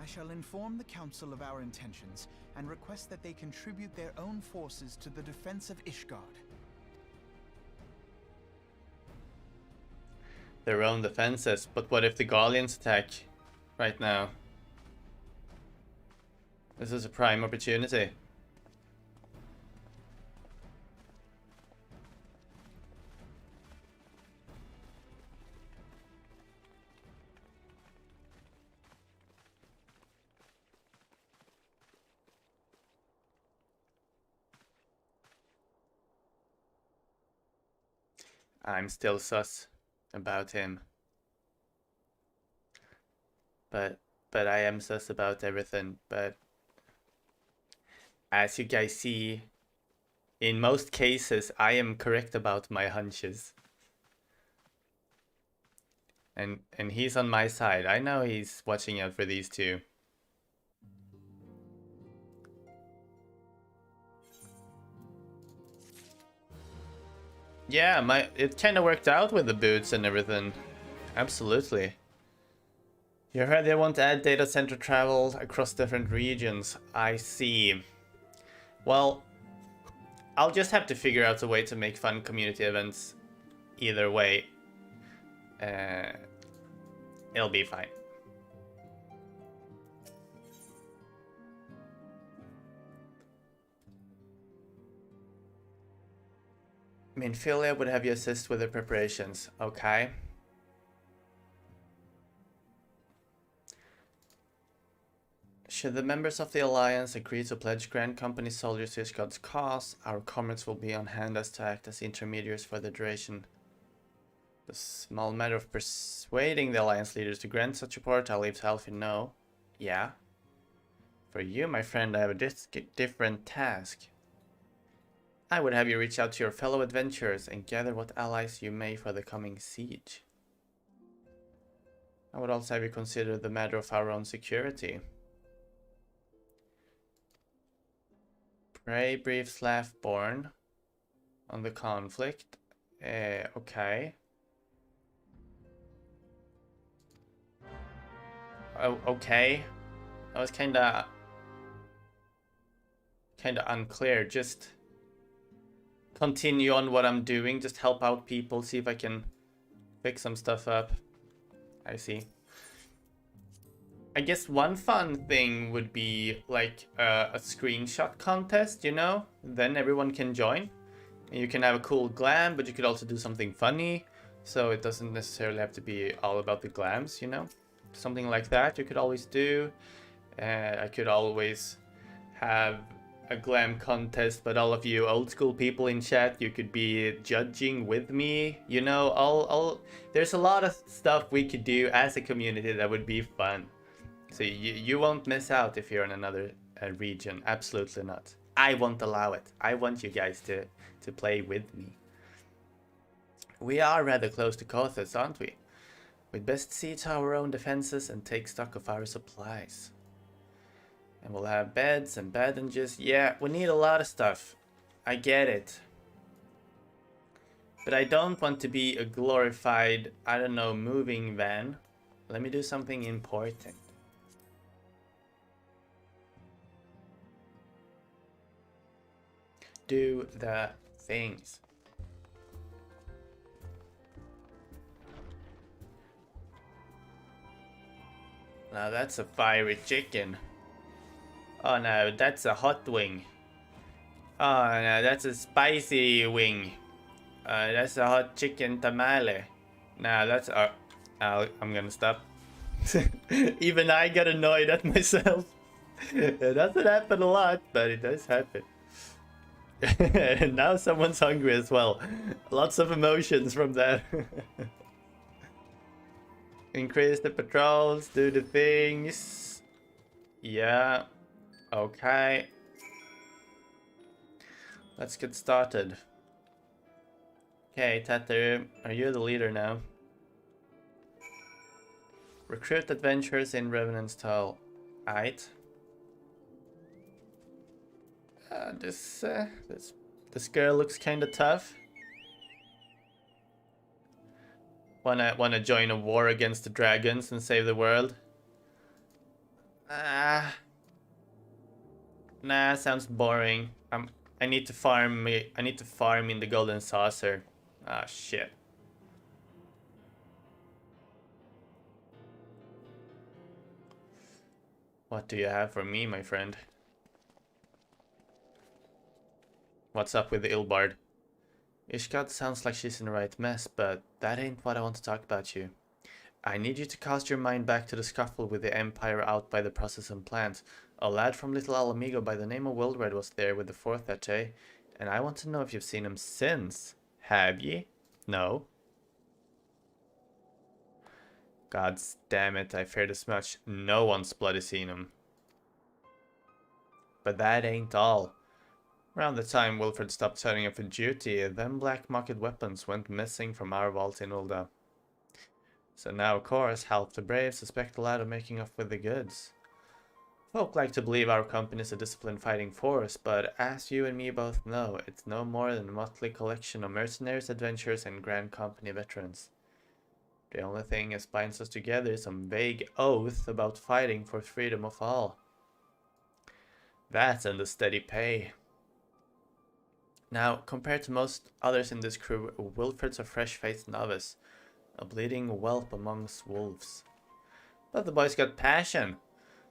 I shall inform the Council of our intentions and request that they contribute their own forces to the defense of Ishgard.
Their own defenses, but what if the Guardians attack right now? This is a prime opportunity. I'm still sus about him. But I am sus about everything. But as you guys see, in most cases, I am correct about my hunches. And he's on my side. I know he's watching out for these two. Yeah, it kind of worked out with the boots and everything. Absolutely. You heard they want to add data center travel across different regions. I see. Well, I'll just have to figure out a way to make fun community events either way. It'll be fine. I mean, Philia would have you assist with the preparations, okay? Should the members of the Alliance agree to pledge Grand Company soldiers to Ishgard's cause, our comrades will be on hand as to act as intermediaries for the duration. The small matter of persuading the Alliance leaders to grant such support, I'll leave to Alfie know. Yeah? For you, my friend, I have a different task. I would have you reach out to your fellow adventurers and gather what allies you may for the coming siege. I would also have you consider the matter of our own security. Pray brief Slav-born on the conflict. Okay. Oh, okay. That was kinda unclear. Just continue on what I'm doing. Just help out people. See if I can fix some stuff up. I see. I guess one fun thing would be like a screenshot contest, you know? Then everyone can join. And you can have a cool glam, but you could also do something funny. So it doesn't necessarily have to be all about the glams, you know? Something like that you could always do. I could always have a glam contest, but all of you old school people in chat, you could be judging with me, you know? There's a lot of stuff we could do as a community that would be fun. So you won't miss out if you're in another region. Absolutely not. I won't allow it. I want you guys to play with me. We are rather close to Kothas, aren't we? We'd best see to our own defenses and take stock of our supplies. And we'll have beds and bandages. Yeah, we need a lot of stuff. I get it. But I don't want to be a glorified, I don't know, moving van. Let me do something important. Do the things. Now that's a fiery chicken. Oh no, that's a hot wing. Oh no, that's a spicy wing. That's a hot chicken tamale. Now that's I'm gonna stop. Even I got annoyed at myself. It doesn't happen a lot, but it does happen. And now someone's hungry as well. Lots of emotions from that. Increase the patrols, do the things. Yeah. Okay. Let's get started. Okay, Tatter, are you the leader now? Recruit adventurers in Revenant's Tale. Aight. This girl looks kinda tough. Wanna join a war against the dragons and save the world? Nah, sounds boring. I need to farm in the golden saucer. Ah, shit. What do you have for me, my friend? What's up with the Ilbard? Ishgard sounds like she's in the right mess, but that ain't what I want to talk about you. I need you to cast your mind back to the scuffle with the Empire out by the processing plant. A lad from Little Alamigo by the name of Wildred was there with the fourth that day, and I want to know if you've seen him since. Have ye? No? God damn it, I feared as much. No one's bloody seen him. But that ain't all. Around the time Wilfred stopped turning up for duty, them black market weapons went missing from our vault in Ulda. So now, of course, half the brave suspect the lad of making off with the goods. Folk like to believe our company's a disciplined fighting force, but as you and me both know, it's no more than a motley collection of mercenaries, adventurers, and Grand Company veterans. The only thing that binds us together is some vague oath about fighting for freedom of all. That and the steady pay. Now, compared to most others in this crew, Wilfred's a fresh-faced novice, a bleeding whelp amongst wolves. But the boy's got passion.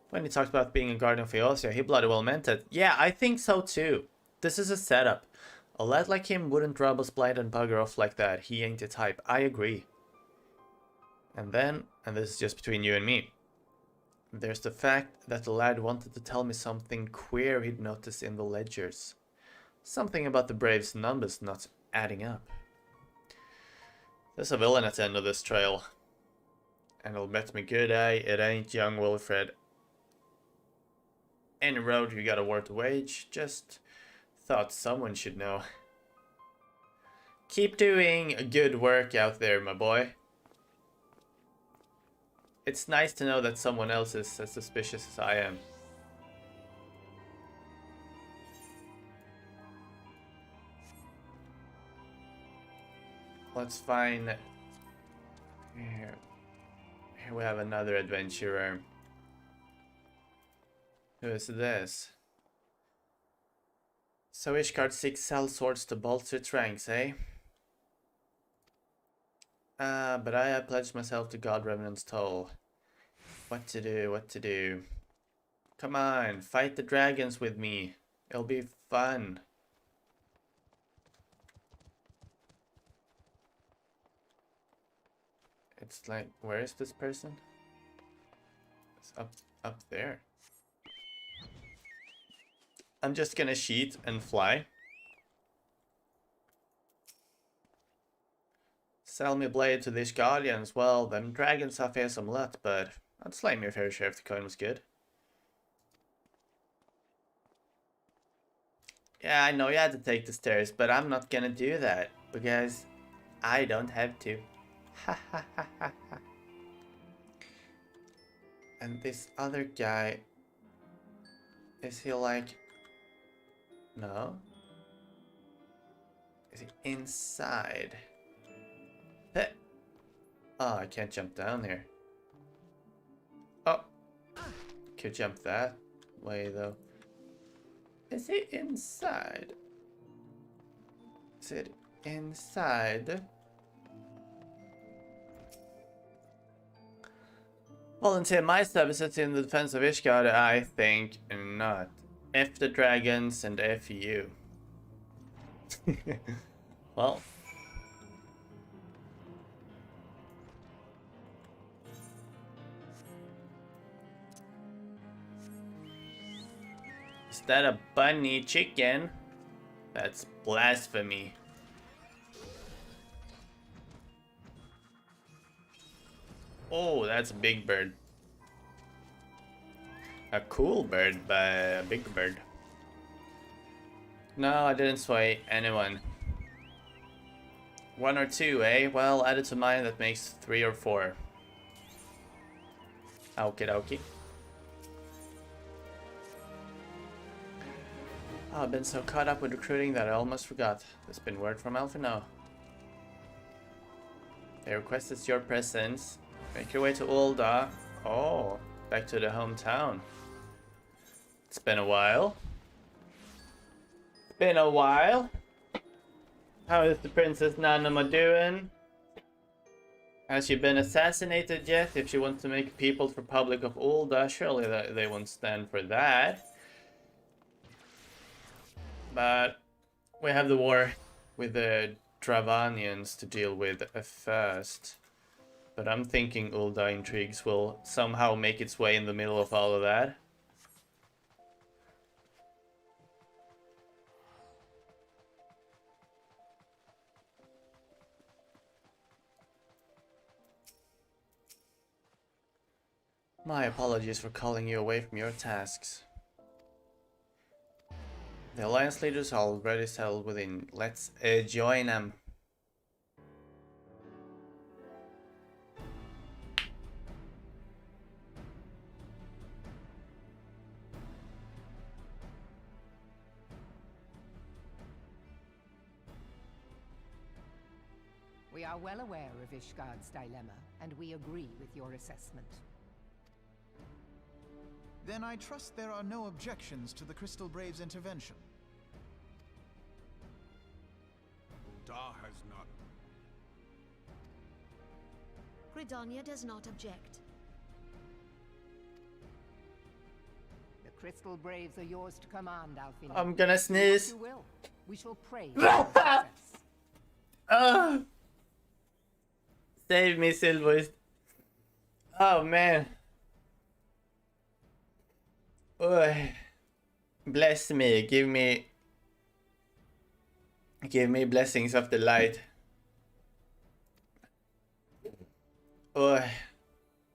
When he talked about being a guardian of Eosia, he bloody well meant it. Yeah, I think so too. This is a setup. A lad like him wouldn't rub us blind and bugger off like that. He ain't the type. I agree. And then, and this is just between you and me, there's the fact that the lad wanted to tell me something queer he'd noticed in the ledgers. Something about the Braves' numbers not adding up. There's a villain at the end of this trail. And it'll bet me good eye it ain't young Wilfred. Any road you got a war to wage, just thought someone should know. Keep doing good work out there, my boy. It's nice to know that someone else is as suspicious as I am. Let's find... Here we have another adventurer. Who is this? So Ishgard seeks cell swords to bolster its ranks, eh? But I have pledged myself to God Revenant's toll. What to do, what to do. Come on, fight the dragons with me. It'll be fun. It's like, where is this person? It's up there. I'm just gonna sheet and fly. Sell me blade to these guardians. Well, them dragons have here some lot, but I'd slay me a fair share if the coin was good. Yeah, I know you had to take the stairs, but I'm not gonna do that, because I don't have to. Ha ha ha ha ha. And this other guy, is he like... No? Is he inside? Hey. Oh, I can't jump down here. Oh. Could jump that way though. Is he inside? Is it inside? Volunteer my services in the defense of Ishgard? I think not. F the dragons and F you. Well. Is that a bunny chicken? That's blasphemy. Oh, that's a big bird. A cool bird, but a big bird. No, I didn't sway anyone. 1 or 2, eh? Well, add it to mine, that makes 3 or 4. Okie dokie. Oh, I've been so caught up with recruiting that I almost forgot. There's been word from Alphino. They requested your presence. Make your way to Ulda. Oh, back to the hometown. It's been a while. Been a while. How is the Princess Nanama doing? Has she been assassinated yet? If she wants to make People's Republic of Ulda, surely they won't stand for that. But we have the war with the Dravanians to deal with first. But I'm thinking Ulda intrigues will somehow make its way in the middle of all of that. My apologies for calling you away from your tasks. The Alliance leaders are already settled within. Let's join them.
We are well aware of Ishgard's dilemma, and we agree with your assessment.
Then I trust there are no objections to the Crystal Brave's intervention.
Da has not.
Gridania does not object.
The Crystal Braves are yours to command, Alfina.
I'm gonna sneeze.
You will. We shall pray for your success.
Save me, Silver. Oh man. Oy. Bless me. Give me blessings of the light. Oy.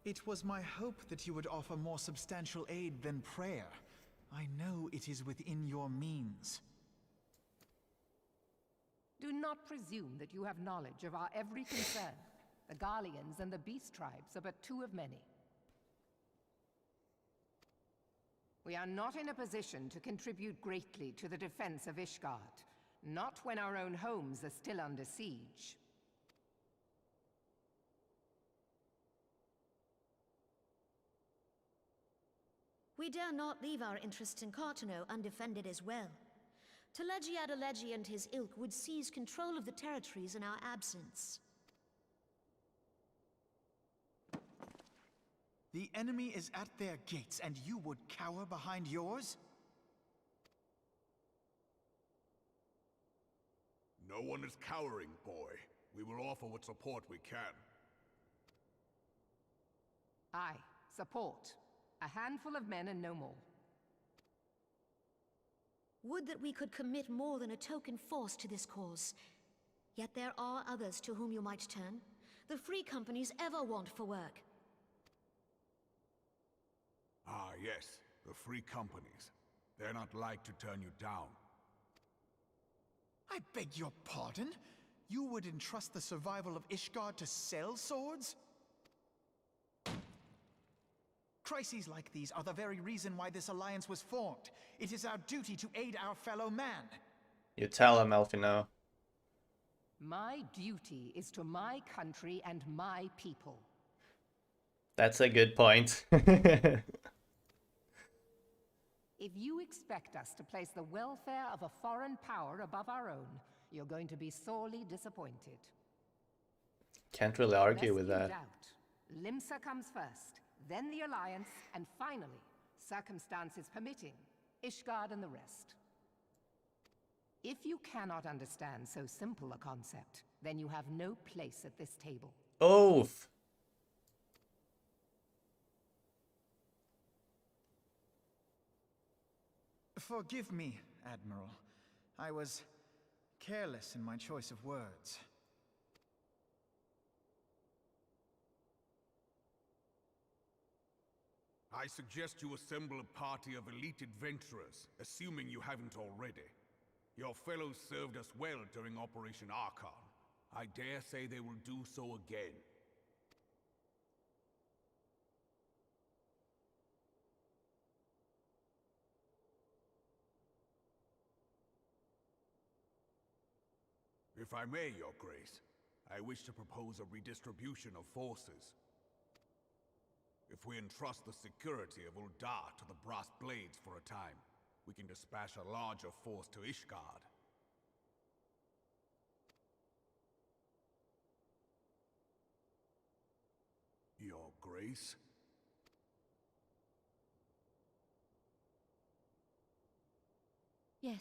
It was my hope that you would offer more substantial aid than prayer. I know it is within your means.
Do not presume that you have knowledge of our every concern. The Garleans and the Beast Tribes are but two of many. We are not in a position to contribute greatly to the defense of Ishgard, not when our own homes are still under siege.
We dare not leave our interests in Cartano undefended as well. Telegi Adalegi and his ilk would seize control of the territories in our absence.
The enemy is at their gates, and you would cower behind yours?
No one is cowering, boy. We will offer what support we can.
Aye, support. A handful of men and no more.
Would that we could commit more than a token force to this cause. Yet there are others to whom you might turn. The free companies ever want for work.
Ah, yes, the free companies. They're not like to turn you down.
I beg your pardon? You would entrust the survival of Ishgard to sell swords? Crises like these are the very reason why this alliance was formed. It is our duty to aid our fellow man.
You tell him, Elfino.
My duty is to my country and my people.
That's a good point.
If you expect us to place the welfare of a foreign power above our own, you're going to be sorely disappointed.
Can't really argue
Lest
with
you
that.
doubt, Limsa comes first, then the Alliance, and finally, circumstances permitting, Ishgard and the rest. If you cannot understand so simple a concept, then you have no place at this table.
Oath.
Forgive me, Admiral. I was careless in my choice of words.
I suggest you assemble a party of elite adventurers, assuming you haven't already. Your fellows served us well during Operation Archon. I dare say they will do so again. If I may, Your Grace, I wish to propose a redistribution of forces. If we entrust the security of Ul'dah to the Brass Blades for a time, we can dispatch a larger force to Ishgard. Your Grace?
Yes.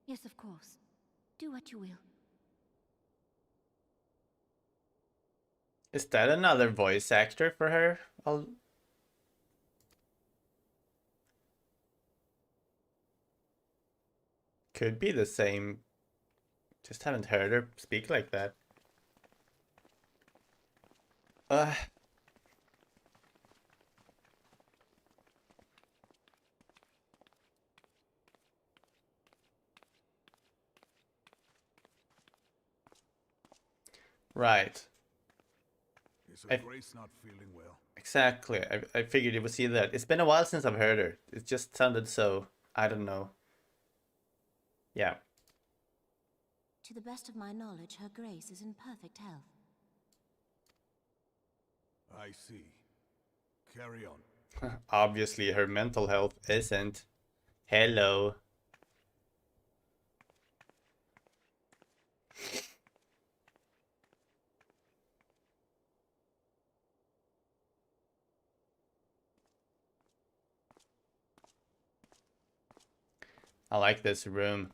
Yes, of course. Do what you will.
Is that another voice actor for her? Could be the same. Just haven't heard her speak like that. Right.
Is her Grace not feeling well?
Exactly. I figured it was either that. It's been a while since I've heard her. It just sounded so, I don't know. Yeah.
To the best of my knowledge, Her Grace is in perfect health.
I see. Carry on.
Obviously, her mental health isn't. Hello. I like this room.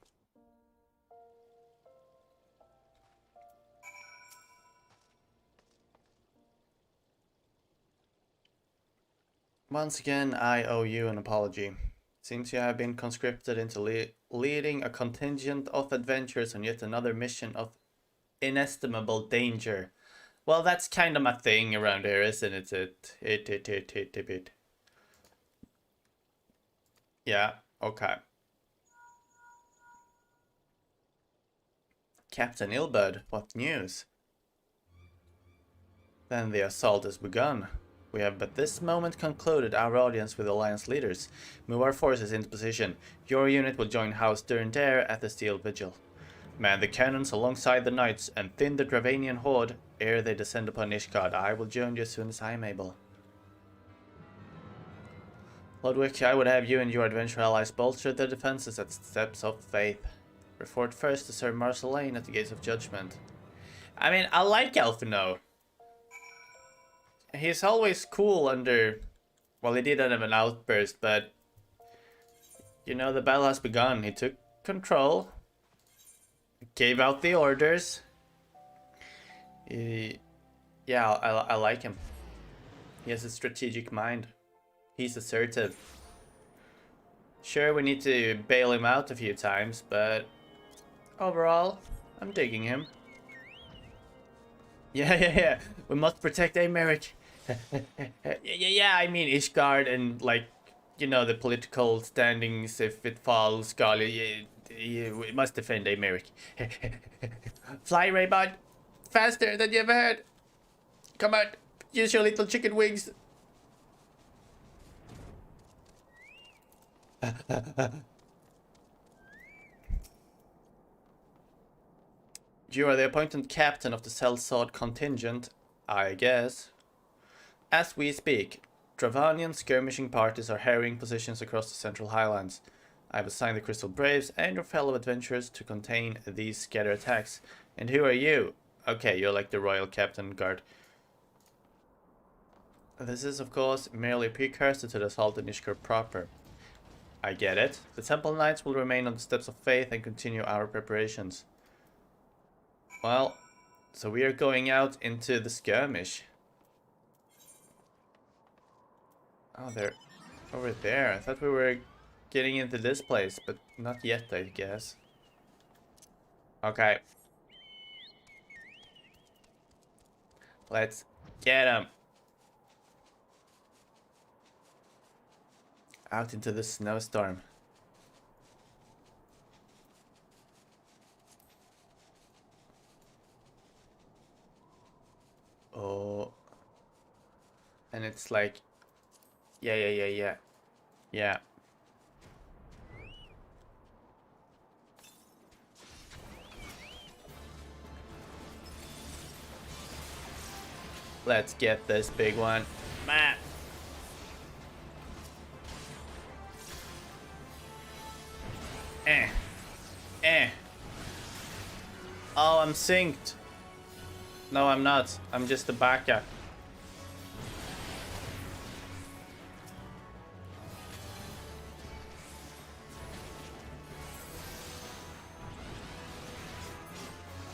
Once again, I owe you an apology. Seems you have been conscripted into leading a contingent of adventurers on yet another mission of inestimable danger. Well, that's kind of my thing around here, isn't it? Yeah, okay. Captain Ilbud, what news? Then the assault has begun. We have but this moment concluded our audience with Alliance leaders. Move our forces into position. Your unit will join House Durandare at the Steel Vigil. Man the cannons alongside the knights and thin the Dravanian horde ere they descend upon Ishgard. I will join you as soon as I am able. Ludwig, I would have you and your adventure allies bolster their defenses at Steps of Faith. Report first to Sir Marceline at the Gates of Judgment. I mean, I like Elfino. He's always cool under... Well, he didn't have an outburst, but... You know, the battle has begun. He took control. Gave out the orders. Yeah, I like him. He has a strategic mind. He's assertive. Sure, we need to bail him out a few times, but... Overall, I'm digging him. Yeah. We must protect Amerik. yeah, I mean Ishgard and, like, you know, the political standings. If it falls, golly, we must defend Amerik. Fly, Raybud! Faster than you ever heard! Come on, use your little chicken wings! You are the appointed captain of the Sellsword contingent, I guess. As we speak, Dravanian skirmishing parties are harrying positions across the Central Highlands. I have assigned the Crystal Braves and your fellow adventurers to contain these scatter attacks. And who are you? Okay, you're like the Royal Captain Guard. This is, of course, merely a precursor to the assault in Ishgard proper. I get it. The Temple Knights will remain on the Steps of Faith and continue our preparations. Well, so we are going out into the skirmish. Oh, they're over there. I thought we were getting into this place, but not yet, I guess. Okay. Let's get them. Out into the snowstorm. Oh. And it's like... Yeah. Let's get this big one. Eh. Oh, I'm synced. No, I'm not. I'm just a backup.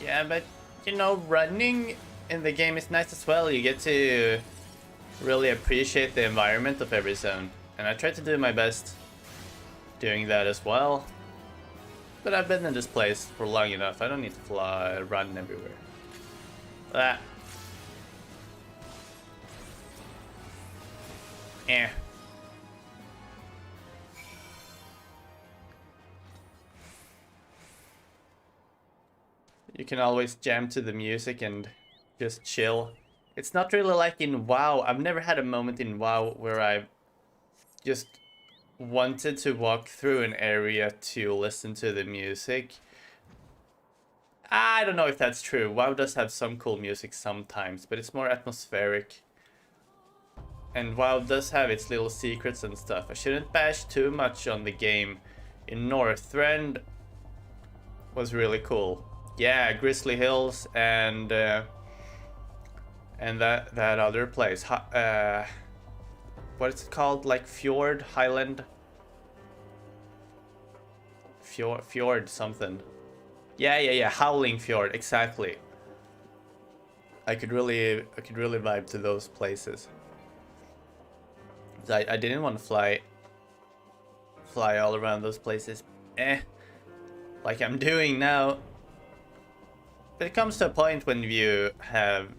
Yeah, but you know, running in the game is nice as well. You get to really appreciate the environment of every zone. And I try to do my best doing that as well. But I've been in this place for long enough. I don't need to run everywhere. Ah. Eh. You can always jam to the music and just chill. It's not really like in WoW. I've never had a moment in WoW where I just wanted to walk through an area to listen to the music. I don't know if that's true. WoW does have some cool music sometimes, but it's more atmospheric. And WoW does have its little secrets and stuff. I shouldn't bash too much on the game. In Northrend was really cool. Yeah, Grizzly Hills and that other place. What is it called? Like Fjord, Highland, Fjord something. Yeah. Howling Fjord, exactly. I could really vibe to those places. I didn't want to fly all around those places. Like I'm doing now. But it comes to a point when you have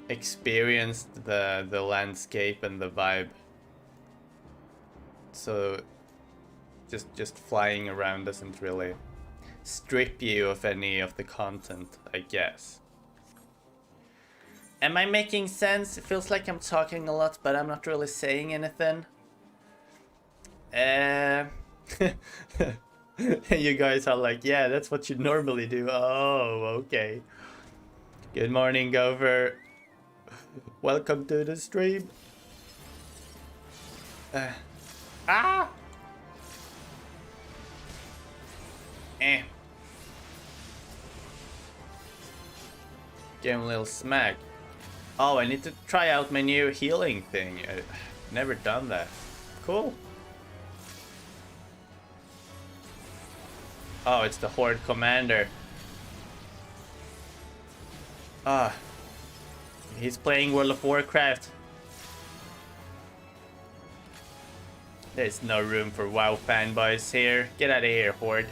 experienced the landscape and the vibe. So just flying around doesn't really strip you of any of the content, I guess. Am I making sense? It feels like I'm talking a lot, but I'm not really saying anything. You guys are like, yeah, that's what you normally do. Oh, okay. Good morning, Gopher. Welcome to the stream. Ah! Give him a little smack. Oh, I need to try out my new healing thing. I've never done that. Cool. Oh, it's the Horde Commander. Ah. He's playing World of Warcraft. There's no room for WoW fanboys here. Get out of here, Horde.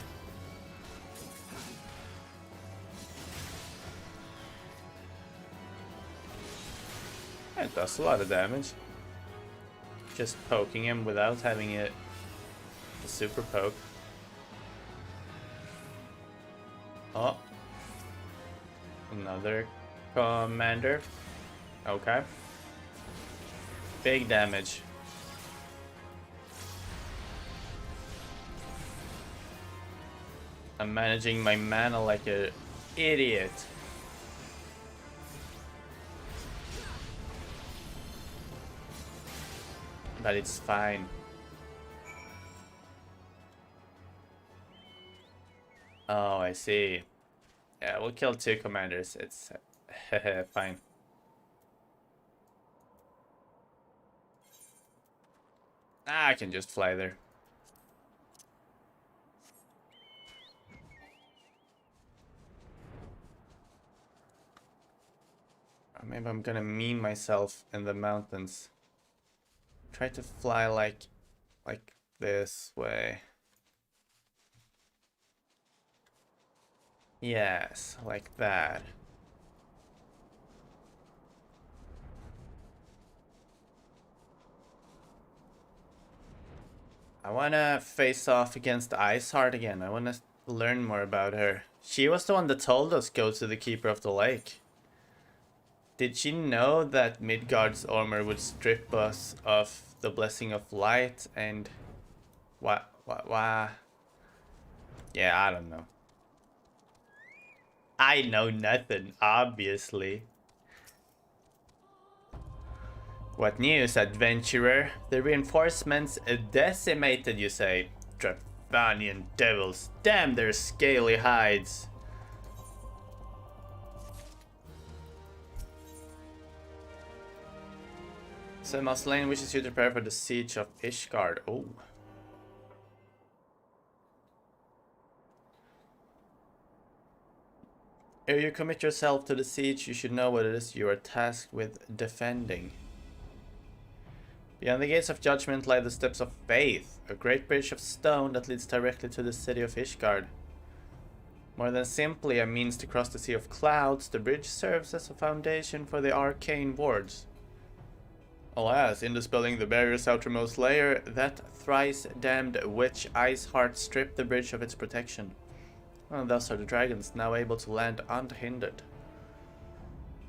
It does a lot of damage. Just poking him without having it a super poke. Oh. Another commander. Okay. Big damage. I'm managing my mana like an idiot. But it's fine. Oh, I see. Yeah, we'll kill 2 commanders. It's fine. I can just fly there. Or maybe I'm gonna meme myself in the mountains. Try to fly like this way. Yes, like that. I wanna face off against Iceheart again. I wanna learn more about her. She was the one that told us go to the Keeper of the Lake. Did she know that Midgard's armor would strip us of the Blessing of Light and what? Yeah, I don't know. I know nothing, obviously. What news, adventurer? The reinforcements decimated, you say? Dravanian devils, damn their scaly hides. So Moslane wishes you to prepare for the siege of Ishgard. Oh. If you commit yourself to the siege, you should know what it is you are tasked with defending. Beyond the gates of judgment lie the steps of faith, a great bridge of stone that leads directly to the city of Ishgard. More than simply a means to cross the Sea of Clouds, the bridge serves as a foundation for the arcane wards. Alas, in dispelling the barrier's outermost layer, that thrice-damned witch Iceheart stripped the bridge of its protection. And thus are the dragons now able to land unhindered.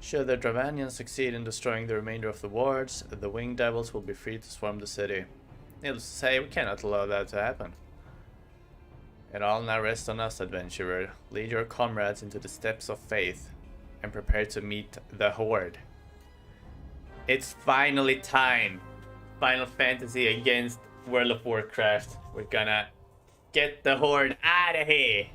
Should the Dravanians succeed in destroying the remainder of the wards, the winged devils will be free to swarm the city. Needless to say, we cannot allow that to happen. It all now rests on us, adventurer. Lead your comrades into the steps of faith, and prepare to meet the Horde. It's finally time! Final Fantasy against World of Warcraft. We're gonna get the Horde out of here!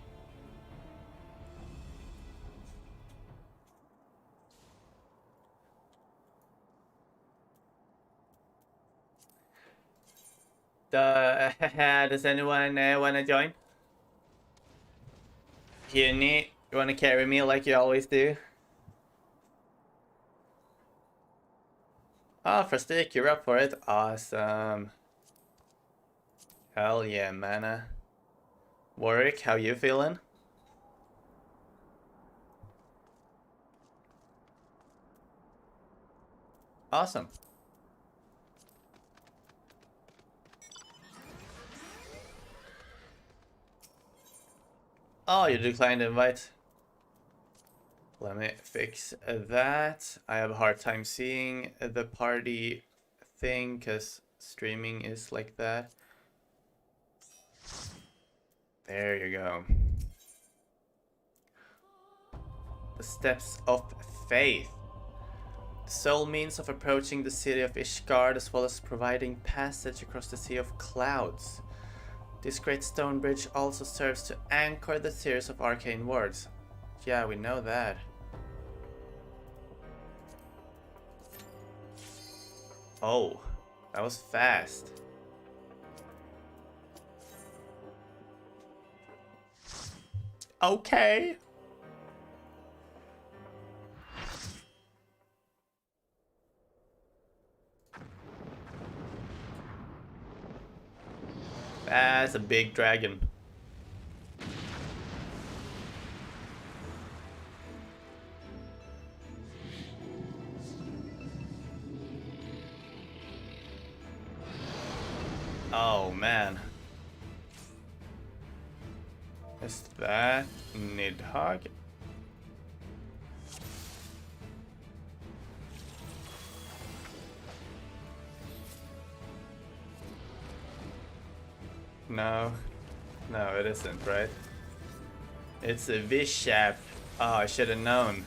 Does anyone wanna join? Uni, you wanna carry me like you always do? Oh, Frostic, you're up for it. Awesome. Hell yeah, mana. Warwick, how you feeling? Awesome. Oh, you declined the invite. Let me fix that. I have a hard time seeing the party thing because streaming is like that. There you go. The steps of faith. The sole means of approaching the city of Ishgard, as well as providing passage across the Sea of Clouds. This great stone bridge also serves to anchor the series of arcane wards. Yeah, we know that. Oh, that was fast. Okay. That's a big dragon. Oh man. Is that Nidhogg? No. No, it isn't, right? It's a Ffxiv. Oh, I should have known.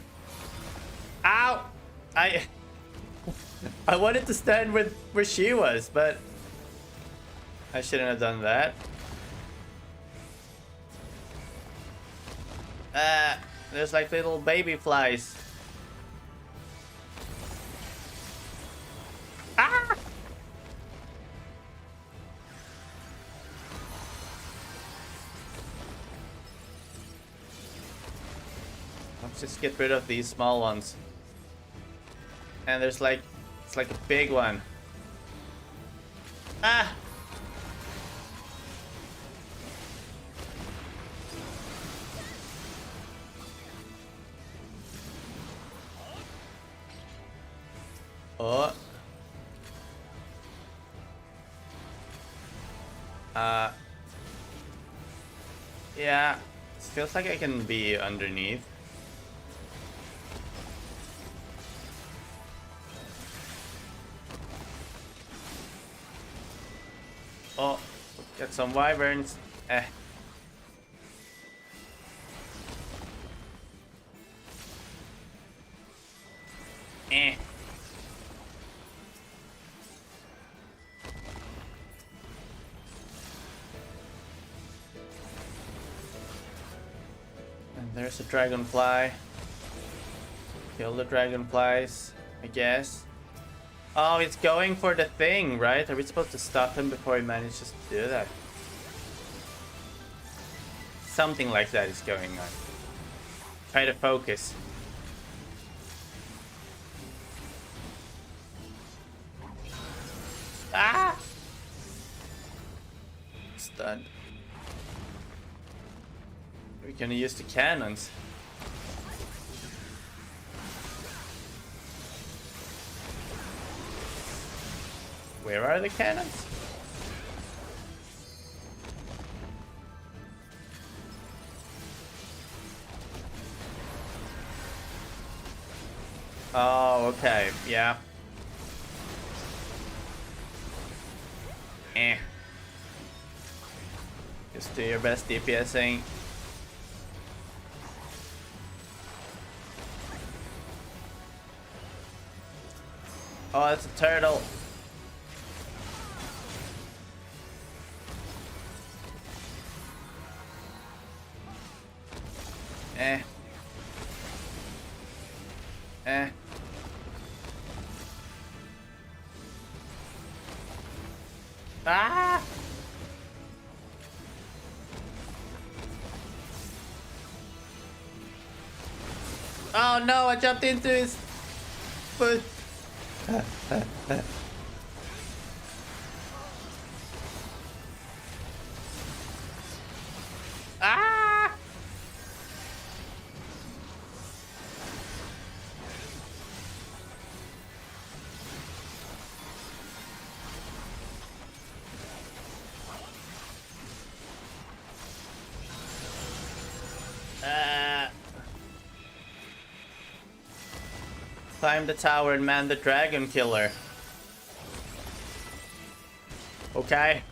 Ow! I wanted to stand where she was, but I shouldn't have done that. There's like little baby flies. Ah! Let's just get rid of these small ones. And there's like, it's like a big one. Ah! Oh. Yeah. It feels like I can be underneath. Oh, get some wyverns. Eh. There's a dragonfly. Kill the dragonflies, I guess. Oh, it's going for the thing, right? Are we supposed to stop him before he manages to do that? Something like that is going on. Try to focus. Ah! Stunned. We're gonna use the cannons. Where are the cannons? Oh, okay, yeah. Just do your best DPSing. Oh, that's a turtle. Ah! Oh no, I jumped into his foot. Ah! Climb the tower and man the dragon killer. Okay.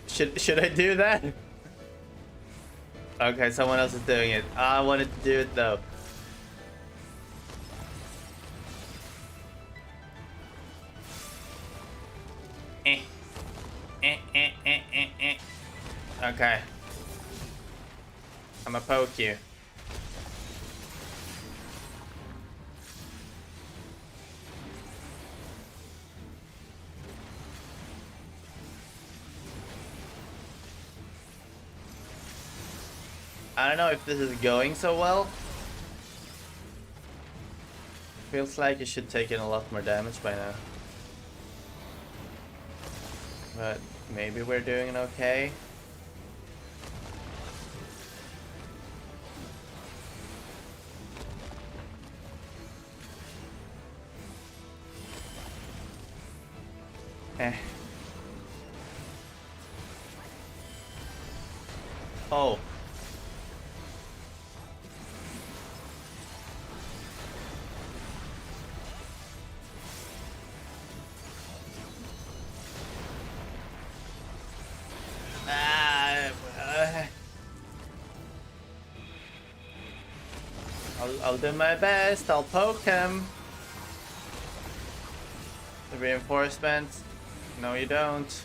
Should I do that? Okay, someone else is doing it. I wanted to do it though. Okay. I'ma poke you. I don't know if this is going so well. Feels like you should take in a lot more damage by now. But maybe we're doing it okay. Oh. I'll do my best. I'll poke him. The reinforcements. No, you don't.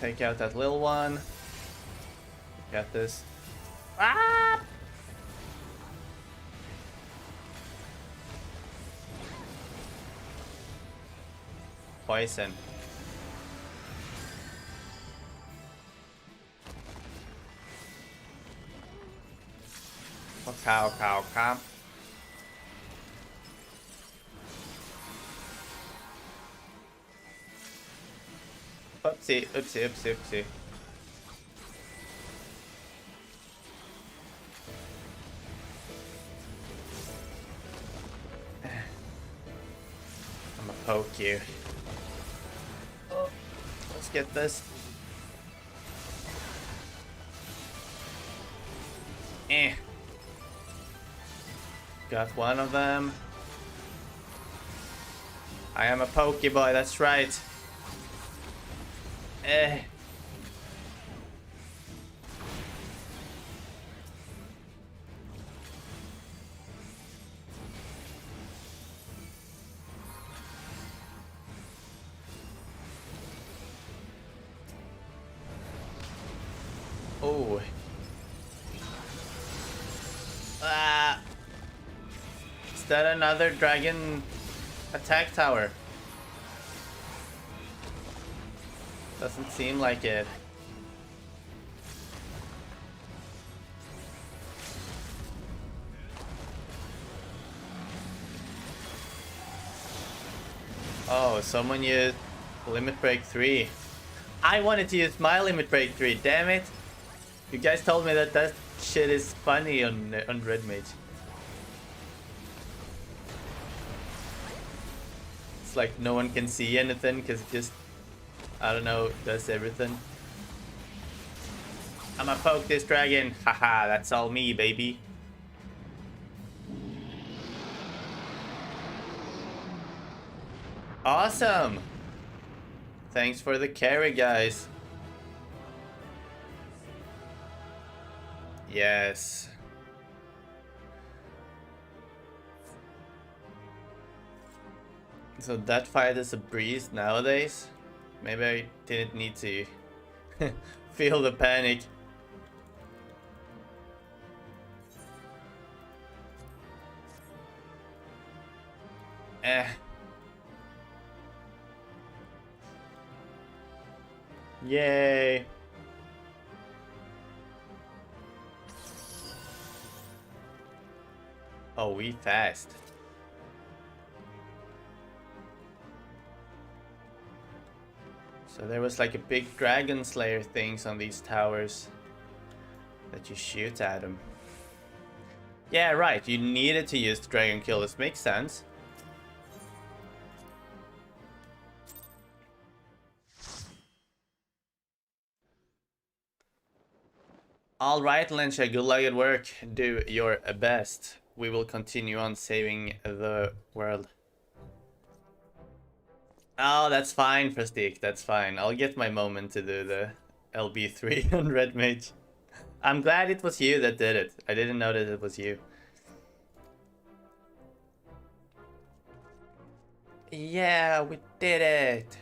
Take out that little one. Got this. Ah! Poison. Oh, cow. Oopsie. I'ma poke you. Oh, let's get this. Got one of them. I am a pokeboy, that's right. Oh. Ah. Is that another dragon attack tower? Doesn't seem like it. Oh, someone used Limit Break 3. I wanted to use my Limit Break 3, damn it! You guys told me that that shit is funny on Red Mage. It's like no one can see anything because it just, I don't know, does everything. I'ma poke this dragon. Haha, that's all me, baby. Awesome! Thanks for the carry, guys. Yes. So that fight is a breeze nowadays? Maybe I didn't need to feel the panic. Eh. Yay. Oh, we fast. So there was like a big dragon slayer things on these towers that you shoot at them. Yeah, right. You needed to use the dragon kill. This makes sense. Alright, Lensha, good luck at work. Do your best. We will continue on saving the world. Oh, that's fine, Prestige. That's fine. I'll get my moment to do the LB3 on Red Mage. I'm glad it was you that did it. I didn't know that it was you. Yeah, we did it.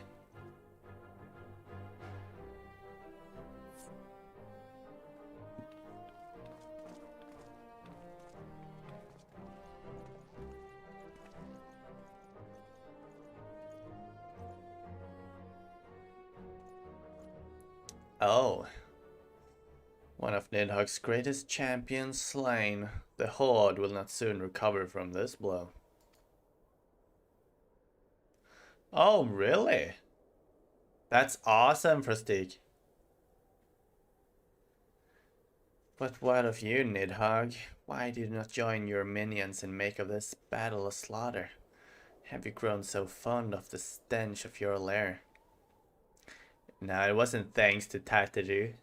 Oh. One of Nidhogg's greatest champions slain. The Horde will not soon recover from this blow. Oh, really? That's awesome, Prestige. But what of you, Nidhogg? Why did you not join your minions and make of this battle a slaughter? Have you grown so fond of the stench of your lair? No, it wasn't thanks to Tataru.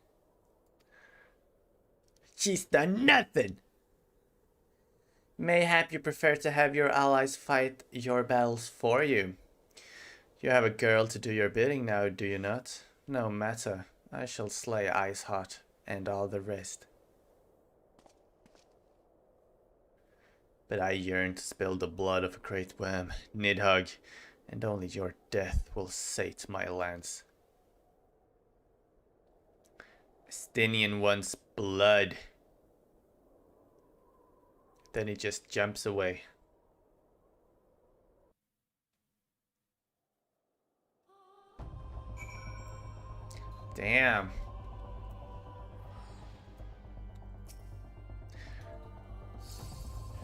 She's done nothing! Mayhap you prefer to have your allies fight your battles for you. You have a girl to do your bidding now, do you not? No matter, I shall slay Ice Hot and all the rest. But I yearn to spill the blood of a great worm, Nidhogg, and only your death will sate my lance. Estinian wants blood. Then he just jumps away. Damn.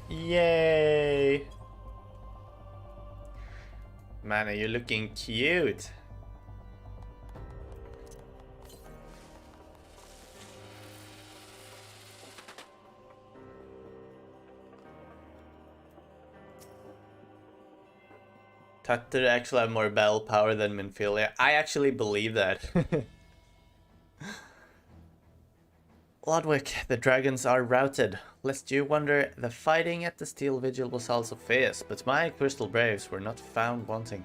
Yay. Man, are you looking cute? Tutter actually have more battle power than Minfilia. I actually believe that. Ludwig, the dragons are routed. Lest you wonder, the fighting at the Steel Vigil was also fierce, but my Crystal Braves were not found wanting.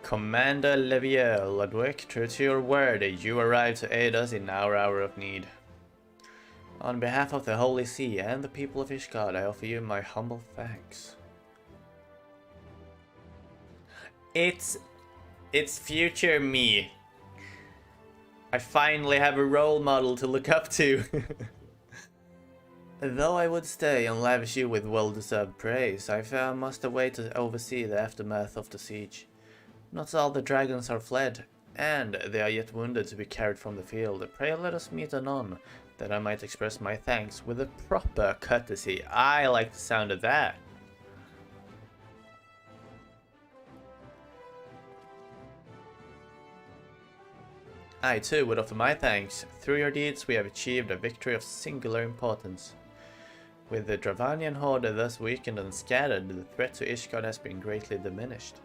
Commander Levier, Ludwig, true to your word, you arrived to aid us in our hour of need. On behalf of the Holy See and the people of Ishgard, I offer you my humble thanks. It's future me. I finally have a role model to look up to. Though I would stay and lavish you with well-deserved praise, I fear I must away to oversee the aftermath of the siege. Not all the dragons are fled, and they are yet wounded to be carried from the field. Pray let us meet anon, that I might express my thanks with a proper courtesy. I like the sound of that. I too would offer my thanks. Through your deeds we have achieved a victory of singular importance. With the Dravanian horde thus weakened and scattered, the threat to Ishgard has been greatly diminished.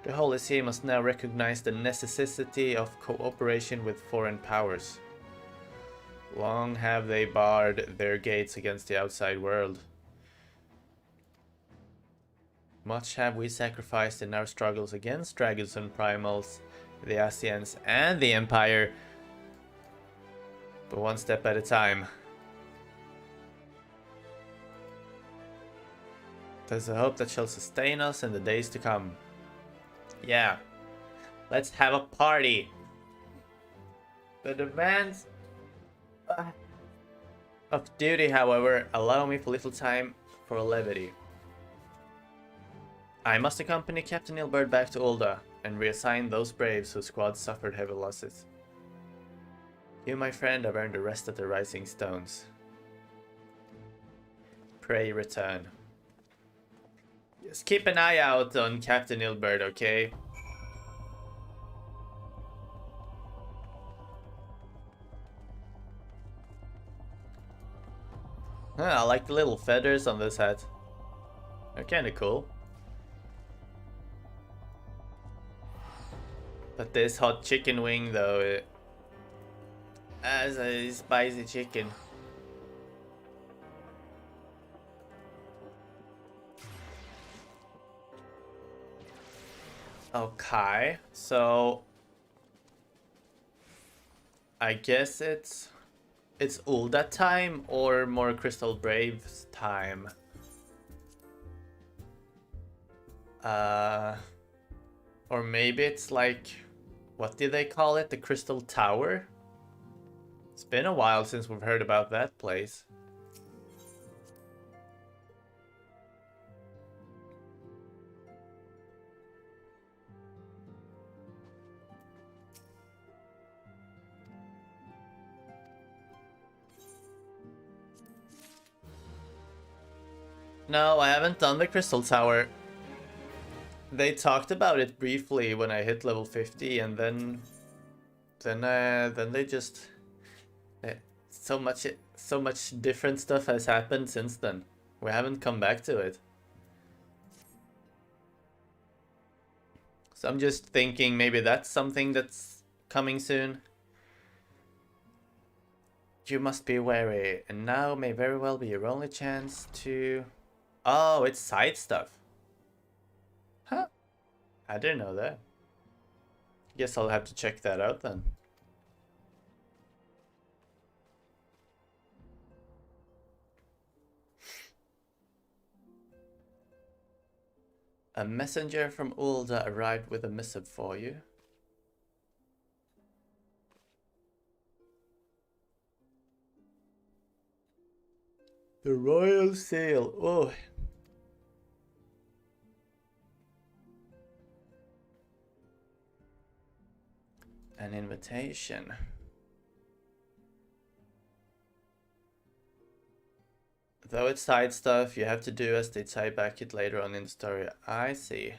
The Holy See must now recognize the necessity of cooperation with foreign powers. Long have they barred their gates against the outside world. Much have we sacrificed in our struggles against dragons and primals, the Asians and the Empire, but one step at a time. There's a hope that shall sustain us in the days to come. Yeah, let's have a party. The demands of duty, however, allow me for little time for levity. I must accompany Captain Ilbert back to Ulda and reassign those braves whose squad suffered heavy losses. You, my friend, have earned a rest at the Rising Stones. Pray return. Just keep an eye out on Captain Ilbert, okay? I like the little feathers on this hat. They're kinda cool. But this hot chicken wing though, as a spicy chicken. Okay, so I guess it's Ulda time or more Crystal Braves time. Or maybe it's like, what did they call it? The Crystal Tower? It's been a while since we've heard about that place. No, I haven't done the Crystal Tower. They talked about it briefly when I hit level 50, and then they just so much different stuff has happened since then. We haven't come back to it. So I'm just thinking maybe that's something that's coming soon. You must be wary, and now may very well be your only chance to... Oh, it's side stuff. Huh? I didn't know that. Guess I'll have to check that out then. A messenger from Ulda arrived with a missive for you. The royal seal. Oh. An invitation. Though it's side stuff, you have to do as they tie back it later on in the story. I see.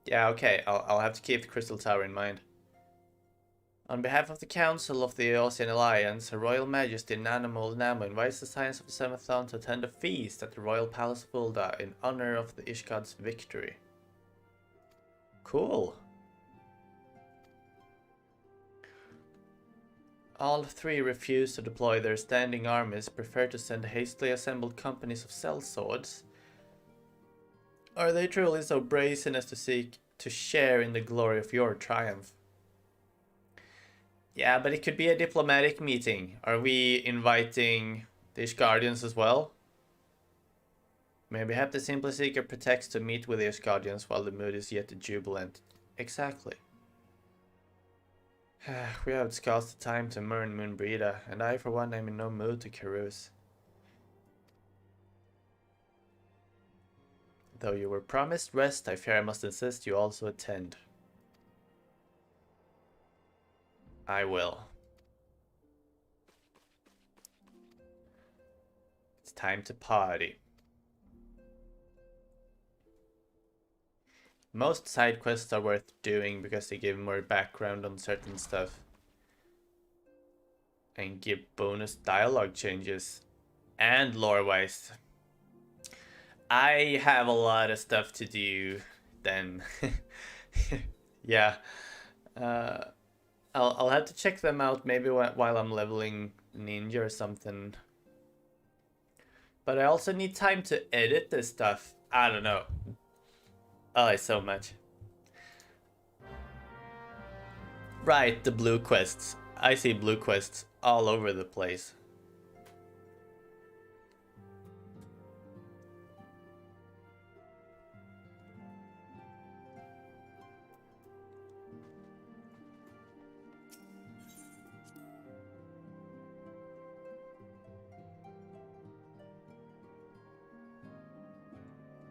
Yeah, okay. I'll have to keep the Crystal Tower in mind. On behalf of the Council of the Eosian Alliance, Her Royal Majesty Nanamal Namu invites the Scions of the Seventh Dawn to attend a feast at the Royal Palace of Ulda in honor of the Ishgard's victory. Cool. All three refuse to deploy their standing armies, prefer to send hastily assembled companies of sellswords. Are they truly so brazen as to seek to share in the glory of your triumph? Yeah, but it could be a diplomatic meeting. Are we inviting the Ishgardians as well? Maybe the Simply Seeker protects to meet with his guardians while the mood is yet jubilant. Exactly. We have discussed the time to mourn Moonbreeder, and I for one am in no mood to carouse. Though you were promised rest, I fear I must insist you also attend. I will. It's time to party. Most side quests are worth doing because they give more background on certain stuff. And give bonus dialogue changes. And lore-wise. I have a lot of stuff to do then. Yeah. I'll have to check them out maybe while I'm leveling ninja or something. But I also need time to edit this stuff. I don't know. Oh, it's so much. Right, the blue quests. I see blue quests all over the place.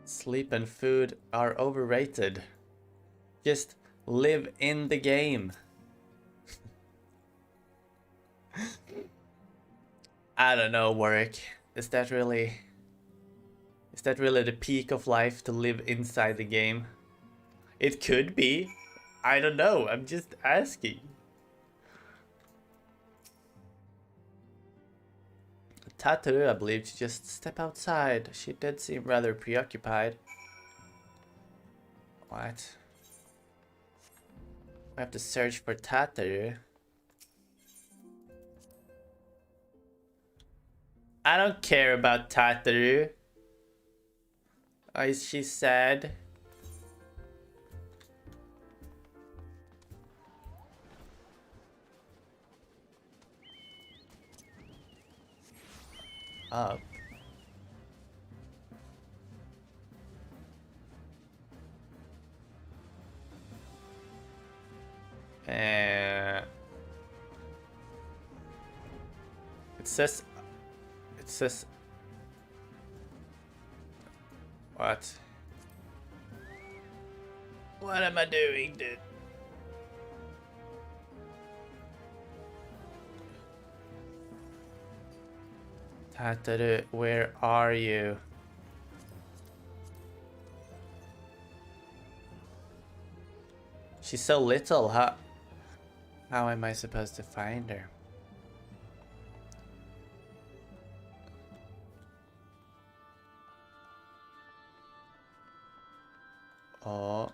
Sleep and food are overrated. Just live in the game. I don't know, Warwick. Is that really the peak of life to live inside the game? It could be. I don't know. I'm just asking. Tataru, I believe, to just step outside. She did seem rather preoccupied. What? We have to search for Tataru. I don't care about Tataru. Is she sad? Up. It says what? What am I doing, dude? Tataru, where are you? She's so little, huh? How am I supposed to find her? Oh.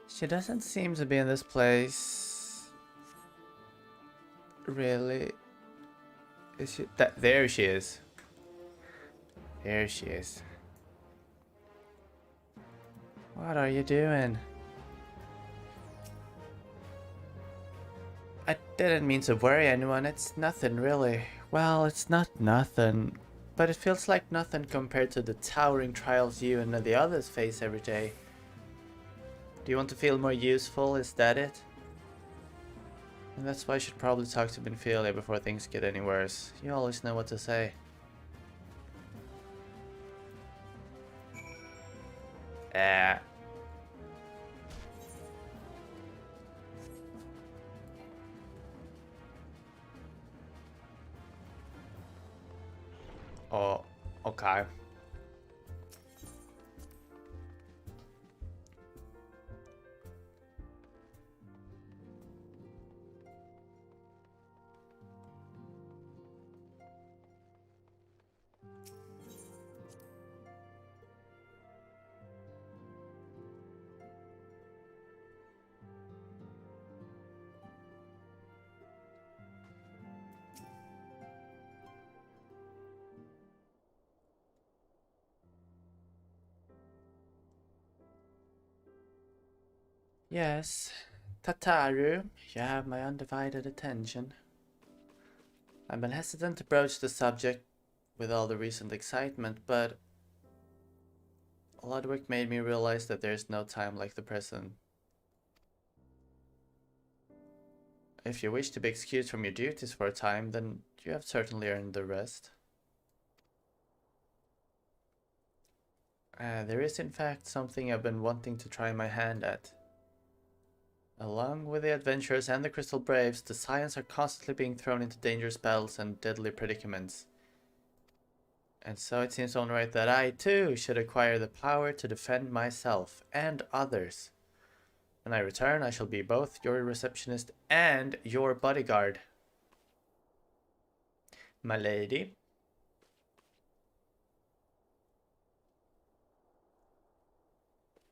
She doesn't seem to be in this place. Really? Is she? There she is. There she is. What are you doing? I didn't mean to worry anyone. It's nothing really. Well, it's not nothing. But it feels like nothing compared to the towering trials you and the others face every day. Do you want to feel more useful? Is that it? And that's why I should probably talk to Benfilia before things get any worse. You always know what to say. Oh, okay. Yes, Tataru, you have my undivided attention. I've been hesitant to broach the subject with all the recent excitement, but Ludwig made me realize that there's no time like the present. If you wish to be excused from your duties for a time, then you have certainly earned the rest. There is in fact something I've been wanting to try my hand at. Along with the adventurers and the Crystal Braves, the Scions are constantly being thrown into dangerous battles and deadly predicaments. And so it seems only right that I, too, should acquire the power to defend myself and others. When I return, I shall be both your receptionist and your bodyguard. My lady.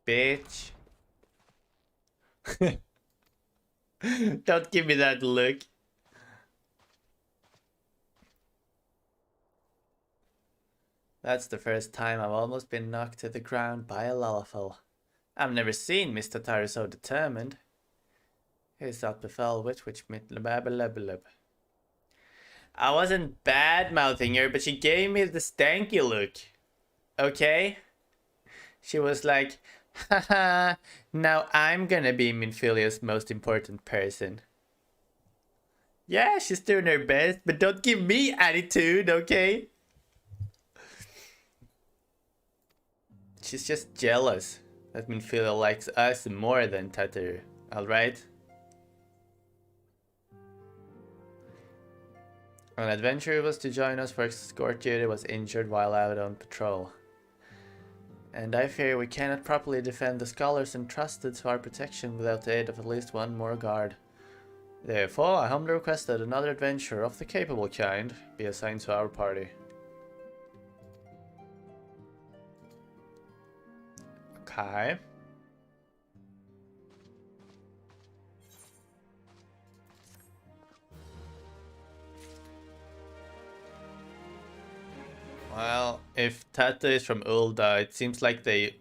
Bitch. Don't give me that look. That's the first time I've almost been knocked to the ground by a Lalafell. I've never seen Mr. Taro so determined. He's that befell which I wasn't bad-mouthing her, but she gave me the stanky look. Okay? She was like, haha, now I'm gonna be Minfilia's most important person. Yeah, she's doing her best, but don't give me attitude, okay? She's just jealous that Minfilia likes us more than Tataru, alright? An adventurer who was to join us for escort duty was injured while out on patrol. And I fear we cannot properly defend the scholars entrusted to our protection without the aid of at least one more guard. Therefore, I humbly request that another adventurer of the capable kind be assigned to our party. Okay. Well, if Tata is from Ulda, it seems like they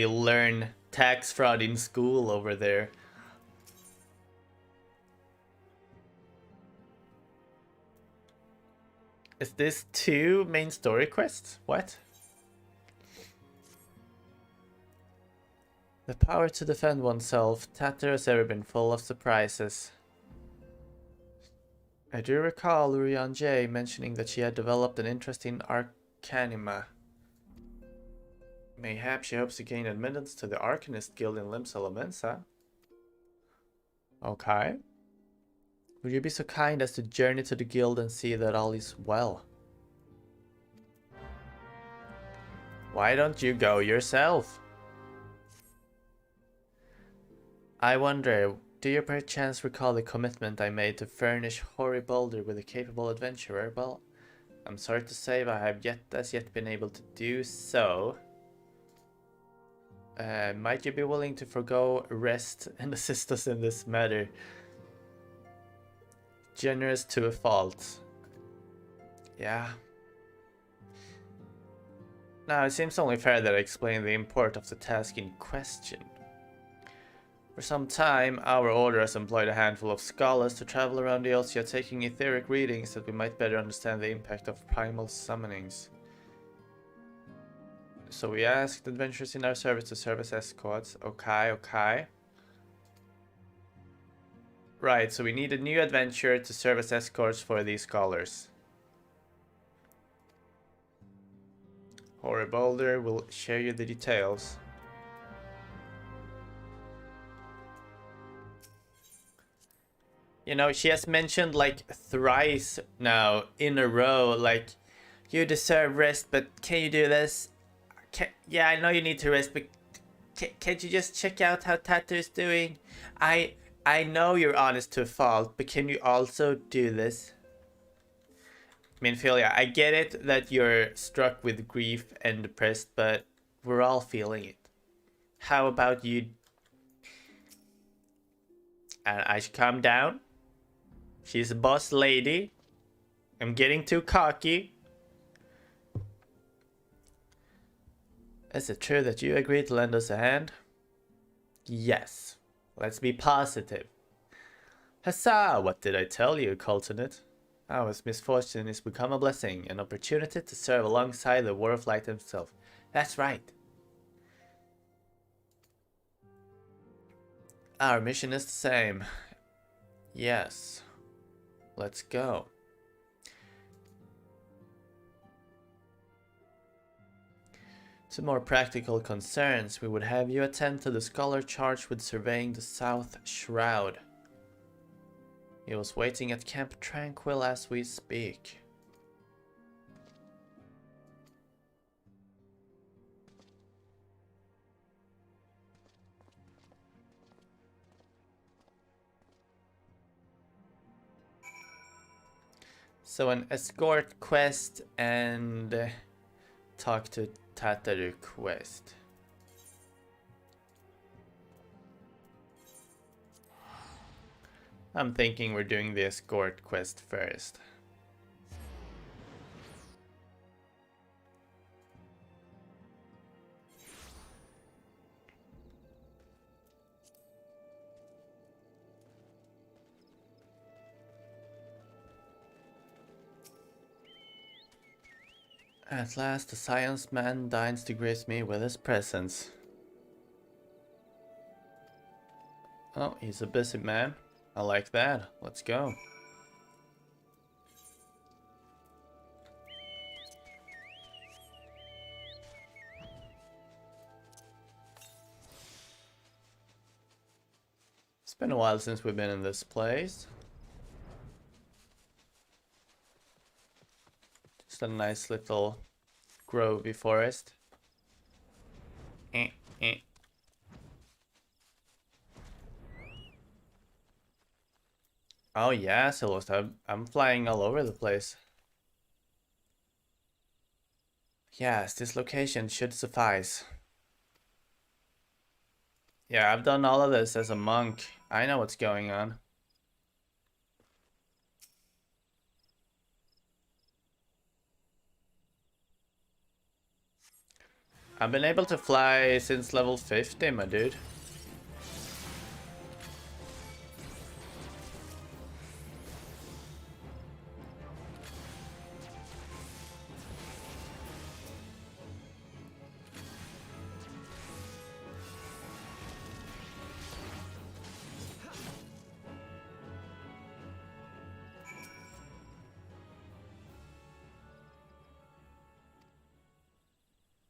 learn tax fraud in school over there. Is this 2 main story quests? What? The power to defend oneself. Tata has ever been full of surprises. I do recall Urian J mentioning that she had developed an interest in Arcanima. Mayhap she hopes to gain admittance to the Arcanist Guild in Limbs Elemensa. Okay. Would you be so kind as to journey to the guild and see that all is well? Why don't you go yourself? I wonder, do you perchance recall the commitment I made to furnish Hoary Boulder with a capable adventurer? Well, I'm sorry to say, but I have as yet been able to do so. Might you be willing to forego rest and assist us in this matter? Generous to a fault. Yeah. Now, it seems only fair that I explain the import of the task in question. For some time, our order has employed a handful of scholars to travel around the Eosia taking etheric readings that we might better understand the impact of primal summonings. So we asked adventurers in our service to serve as escorts. Okay. Right, so we need a new adventurer to serve as escorts for these scholars. Hoary Boulder will share you the details. You know, she has mentioned like thrice now in a row, like, you deserve rest, but can you do this? Yeah, I know you need to rest, but can't you just check out how Tatu's doing? I know you're honest to a fault, but can you also do this? Minfilia, I get it that you're struck with grief and depressed, but we're all feeling it. How about you? And I should calm down. She's a boss lady. I'm getting too cocky. Is it true that you agreed to lend us a hand? Yes. Let's be positive. Huzzah! What did I tell you, Coltonate? Oh, his misfortune is become a blessing, an opportunity to serve alongside the War of Light himself. That's right. Our mission is the same. Yes. Let's go. To more practical concerns, we would have you attend to the scholar charged with surveying the South Shroud. He was waiting at Camp Tranquil as we speak. So an escort quest and talk to Tataru quest. I'm thinking we're doing the escort quest first. At last, the science man deigns to grace me with his presence. Oh, he's a busy man. I like that. Let's go. It's been a while since we've been in this place. Just a nice little grovey forest. Oh yeah, Celeste, I'm flying all over the place. Yes, this location should suffice. Yeah, I've done all of this as a monk. I know what's going on. I've been able to fly since level 50, my dude.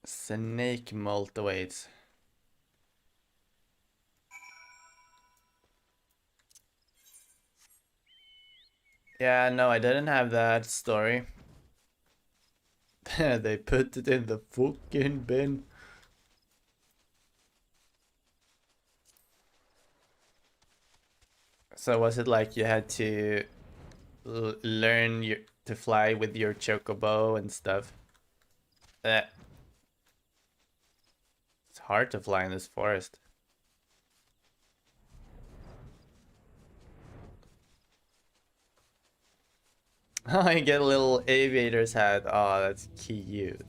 Snake molt awaits. Yeah, no, I didn't have that story. They put it in the fucking bin. So was it like you had to learn to fly with your chocobo and stuff? It's hard to fly in this forest. Oh, you get a little aviator's hat. Oh, that's cute.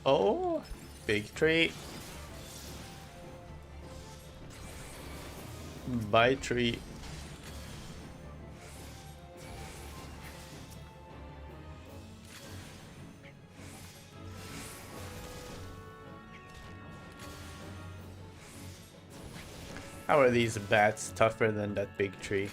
Oh, big tree. Bye tree. How are these bats tougher than that big tree?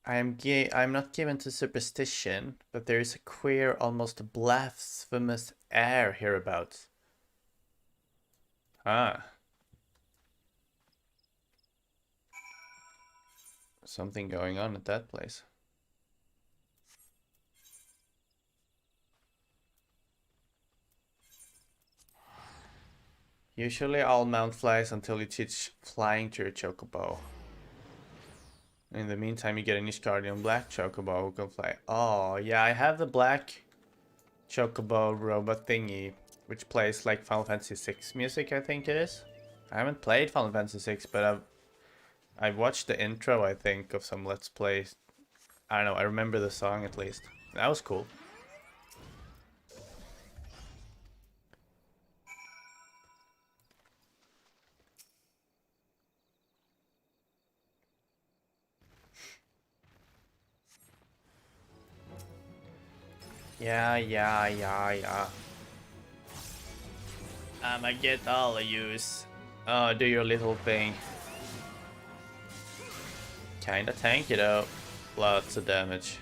I'm not given to superstition, but there is a queer, almost blasphemous air hereabouts. Ah. Something going on at that place. Usually I'll mount flies until you teach flying to your chocobo. In the meantime, you get an Ishgardian black chocobo who can fly. Oh, yeah, I have the black chocobo robot thingy, which plays like Final Fantasy VI music, I think it is. I haven't played Final Fantasy VI, but I've watched the intro, I think, of some Let's Plays. I don't know, I remember the song at least. That was cool. Yeah. I'ma get all of yous. Oh, do your little thing. Kinda tanky though. Lots of damage.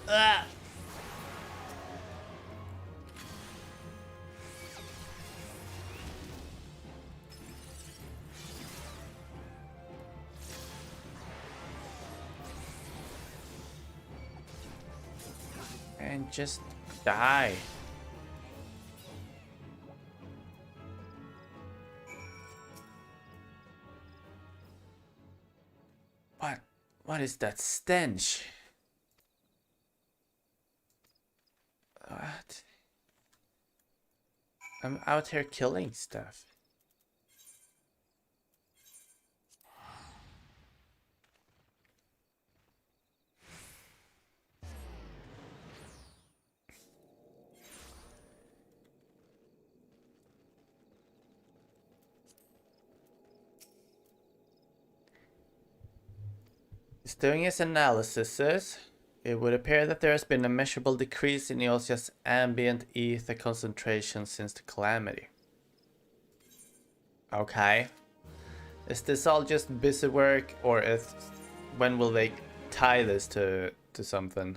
Ah! And just die. What is that stench? What? I'm out here killing stuff. He's doing his analysis. It would appear that there has been a measurable decrease in Eosia's ambient ether concentration since the calamity. Okay. Is this all just busy work, or when will they tie this to something?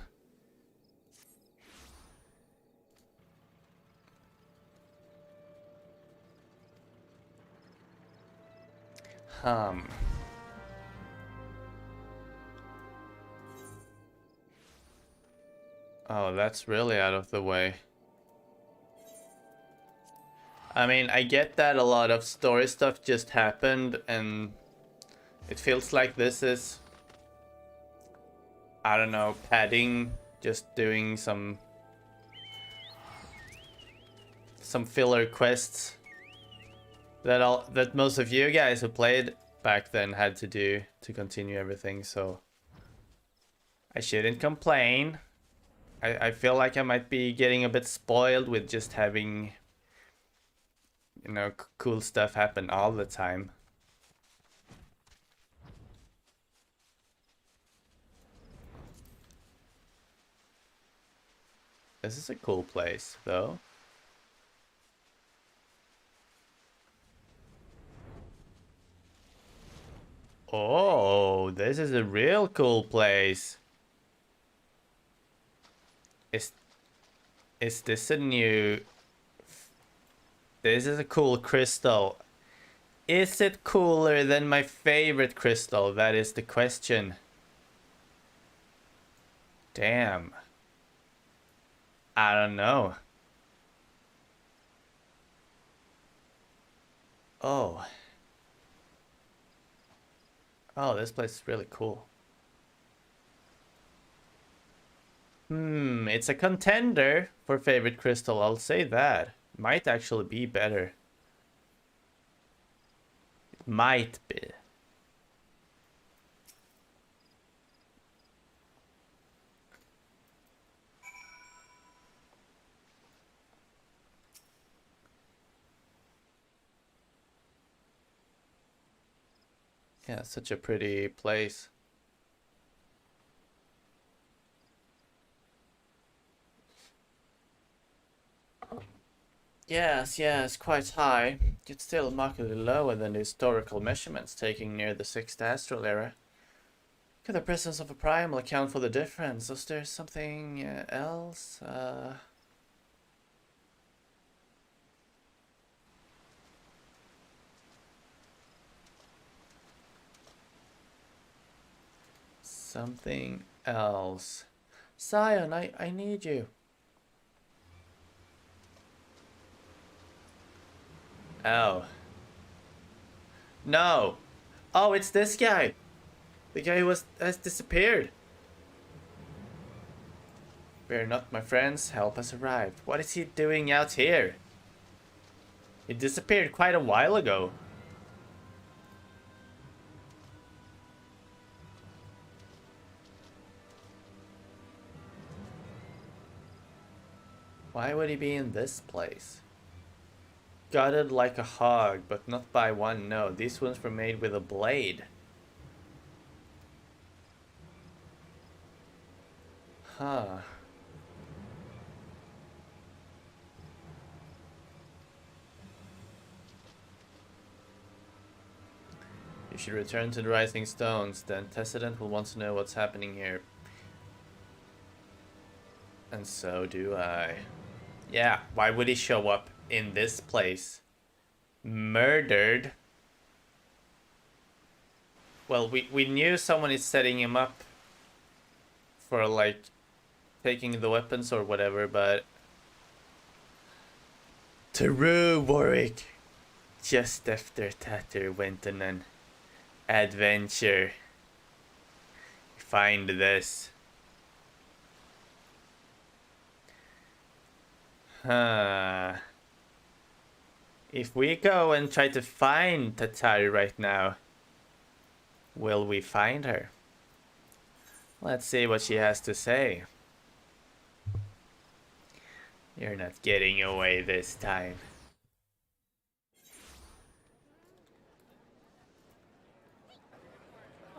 Oh, that's really out of the way. I mean, I get that a lot of story stuff just happened, and it feels like this is, I don't know, padding, just doing some filler quests that most of you guys who played back then had to do to continue everything, so I shouldn't complain. I feel like I might be getting a bit spoiled with just having, you know, cool stuff happen all the time. This is a cool place, though. Oh, this is a real cool place. Is this a new... This is a cool crystal. Is it cooler than my favorite crystal? That is the question. Damn. I don't know. Oh. Oh, this place is really cool. It's a contender for favorite crystal, I'll say that. Might actually be better. It might be. Yeah, such a pretty place. Yes, quite high. It's still markedly lower than the historical measurements taken near the 6th astral era. Could the presence of a primal account for the difference? Was there something else? Something else. Scion, I need you. Oh. No. Oh, it's this guy. The guy who has disappeared. Fear not, my friends. Help has arrived. What is he doing out here? He disappeared quite a while ago. Why would he be in this place? Gutted like a hog, but not by one, no. These ones were made with a blade. Huh. You should return to the Rising Stones. The antecedent will want to know what's happening here. And so do I. Yeah, why would he show up in this place? Murdered? Well, we knew someone is setting him up for, like, taking the weapons or whatever, but... True, Warwick! Just after Tatter went on an adventure. Find this. Huh. If we go and try to find Tatari right now, will we find her? Let's see what she has to say. You're not getting away this time.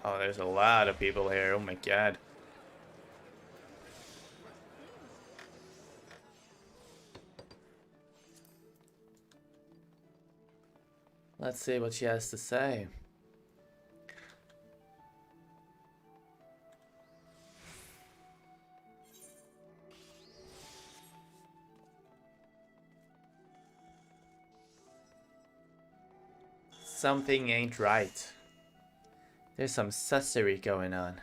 Oh, there's a lot of people here. Oh my god. Let's see what she has to say. Something ain't right. There's some sussery going on.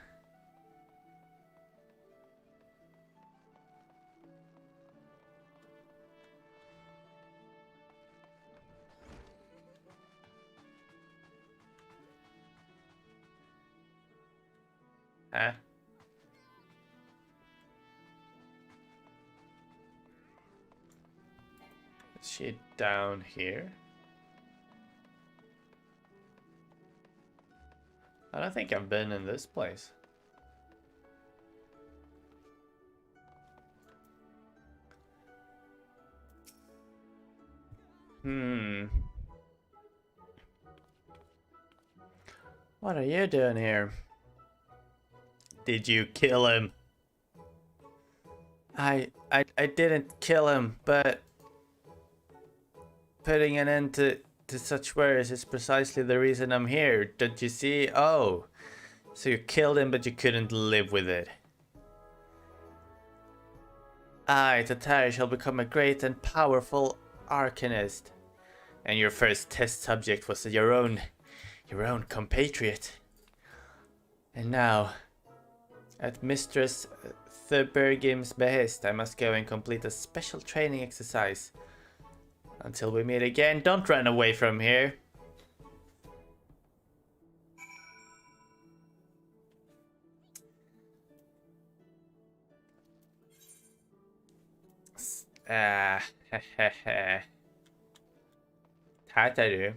Huh? Is she down here? I don't think I've been in this place. What are you doing here? Did you kill him? I didn't kill him, but putting an end to such words is precisely the reason I'm here. Don't you see? Oh, so you killed him, but you couldn't live with it. I, Tatari, shall become a great and powerful arcanist. And your first test subject was your own compatriot. And now, at Mistress Thurbergim's behest, I must go and complete a special training exercise. Until we meet again, don't run away from here. Tataru.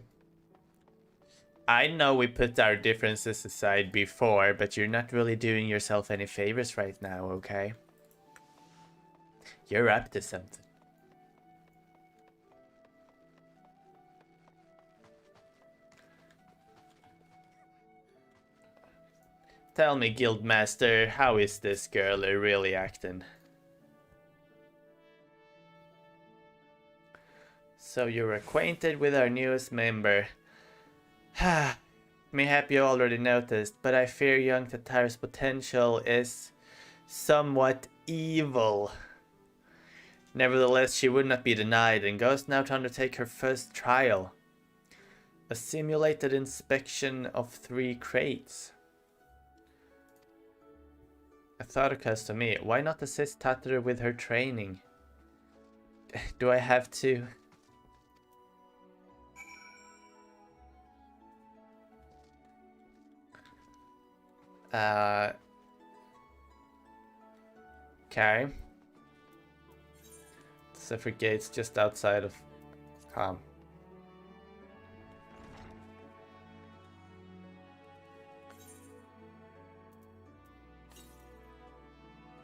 I know we put our differences aside before, but you're not really doing yourself any favors right now, okay? You're up to something. Tell me, Guildmaster, how is this girl really acting? So you're acquainted with our newest member. Mayhap you already noticed, but I fear young Tatar's potential is somewhat evil. Nevertheless, she would not be denied and goes now to undertake her first trial. A simulated inspection of 3 crates. thought occurs to me. Why not assist Tataru with her training? Do I have to? Okay. Zephyr Gate's just outside of Calm.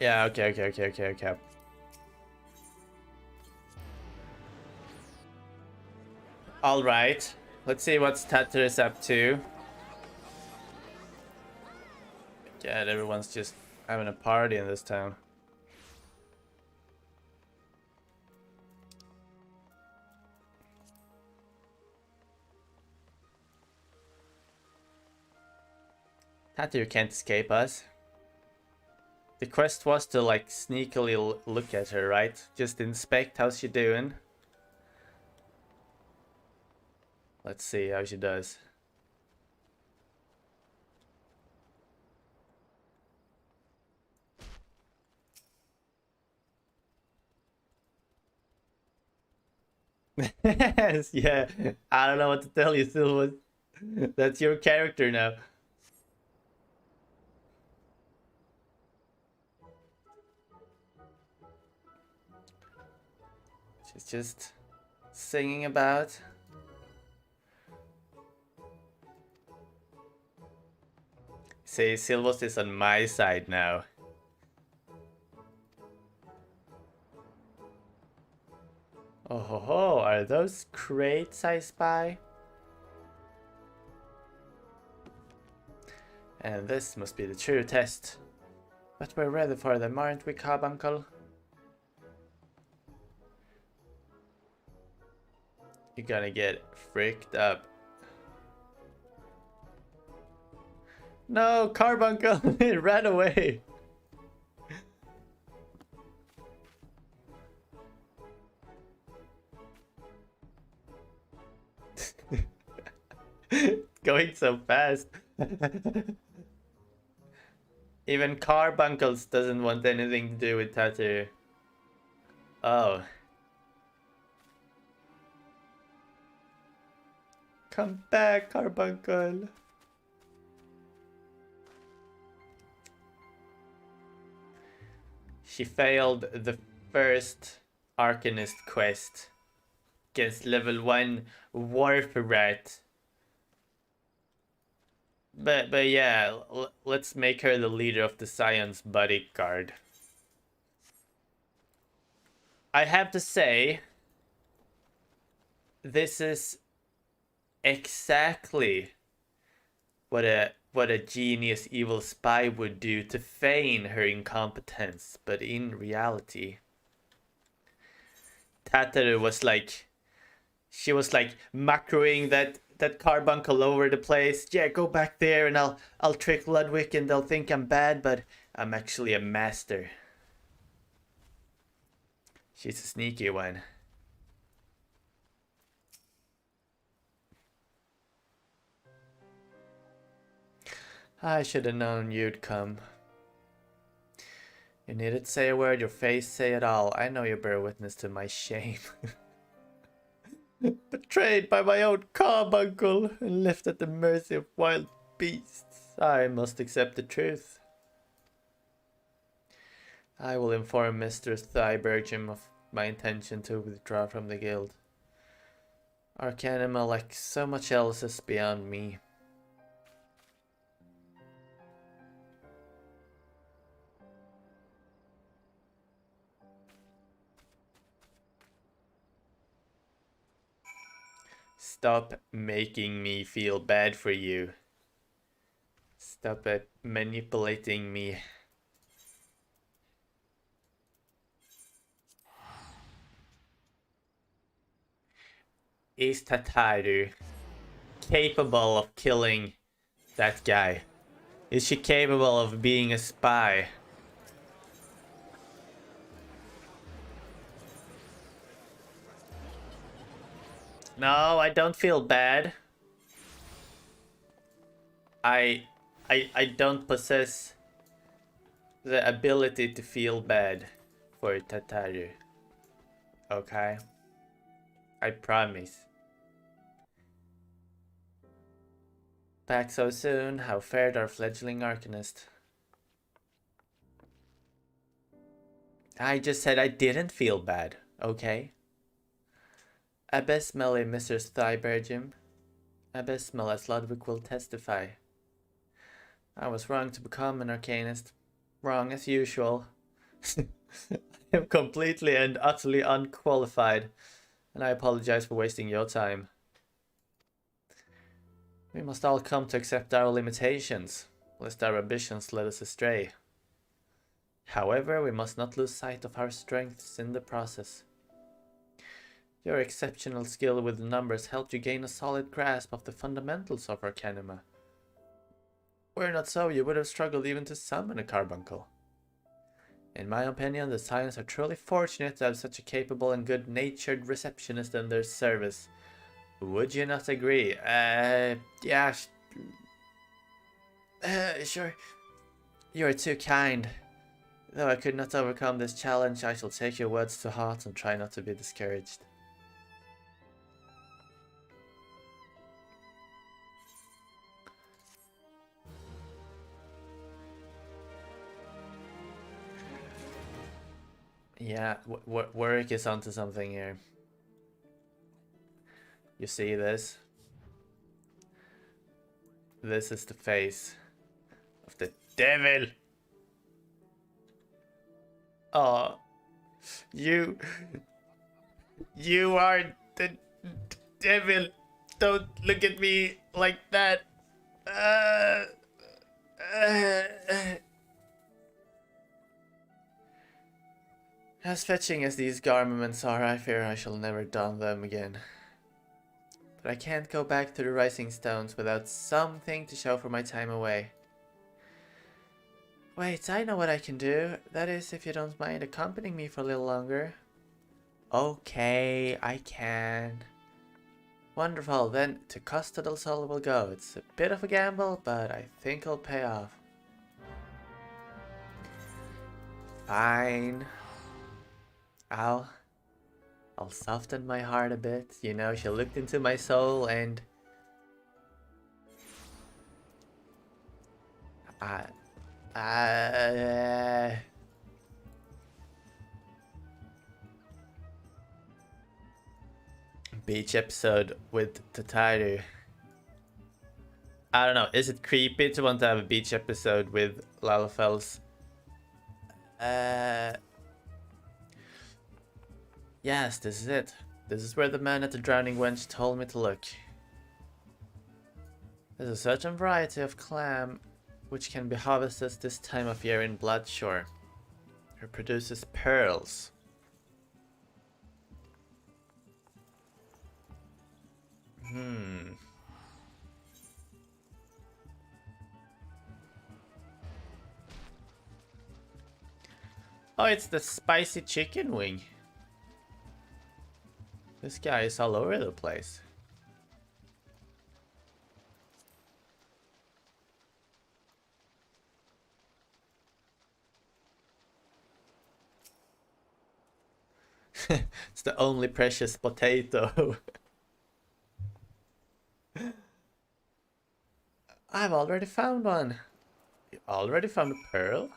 Yeah, okay. Alright. Let's see what Tatter is up to. God, everyone's just having a party in this town. Tatter can't escape us. The quest was to like sneakily look at her, right? Just inspect how she doing. Let's see how she does. Yeah, I don't know what to tell you, Silva. That's your character now. She's just singing about. See, Silvos is on my side now. Oh ho ho, are those crates I spy? And this must be the true test. But we're ready for them, aren't we, Carbuncle? You're gonna get freaked up. No, Carbuncle! It ran away! Going so fast. Even Carbuncles doesn't want anything to do with Tattoo. Oh. Come back, Carbuncle. She failed the first Arcanist quest against level 1 Warfare Rat. But yeah, let's make her the leader of the Scion's bodyguard. I have to say, this is exactly what a genius evil spy would do to feign her incompetence, but in reality, Tataru was like, she was like macroing that Carbuncle all over the place. Yeah, go back there and I'll trick Ludwig and they'll think I'm bad, but I'm actually a master. She's a sneaky one. I should have known you'd come. You needed to say a word, your face say it all. I know you bear witness to my shame. Betrayed by my own Carbuncle and left at the mercy of wild beasts. I must accept the truth. I will inform Mr. Thybergium of my intention to withdraw from the guild. Arcanima, like so much else, is beyond me. Stop making me feel bad for you. Stop manipulating me. Is Tataru capable of killing that guy? Is she capable of being a spy? No, I don't feel bad. I don't possess the ability to feel bad for Tataru. Okay? I promise. Back so soon, how fared our fledgling arcanist? I just said I didn't feel bad, okay? Abysmally, Mr. Stybergim. Abysmal, as Ludwig will testify. I was wrong to become an arcanist. Wrong as usual. I am completely and utterly unqualified, and I apologize for wasting your time. We must all come to accept our limitations, lest our ambitions lead us astray. However, we must not lose sight of our strengths in the process. Your exceptional skill with the numbers helped you gain a solid grasp of the fundamentals of Arcanima. Were not so, you would have struggled even to summon a carbuncle. In my opinion, the Scions are truly fortunate to have such a capable and good-natured receptionist in their service. Would you not agree? Yeah. Sure. You are too kind. Though I could not overcome this challenge, I shall take your words to heart and try not to be discouraged. Yeah, work is onto something here. You see this? This is the face of the devil. Oh, you are the devil. Don't look at me like that. As fetching as these garments are, I fear I shall never don them again. But I can't go back to the Rising Stones without something to show for my time away. Wait, I know what I can do. That is, if you don't mind accompanying me for a little longer. Okay, I can. Wonderful, then to Costa del Sol we'll go. It's a bit of a gamble, but I think it'll pay off. Fine. I'll soften my heart a bit. You know, she looked into my soul and... Beach episode with Tataru. I don't know, is it creepy to want to have a beach episode with Lalafels? Yes, this is it. This is where the man at the drowning wench told me to look. There's a certain variety of clam which can be harvested this time of year in Bloodshore. It produces pearls. Oh, it's the spicy chicken wing. This guy is all over the place. It's the only precious potato. I've already found one. You already found a pearl?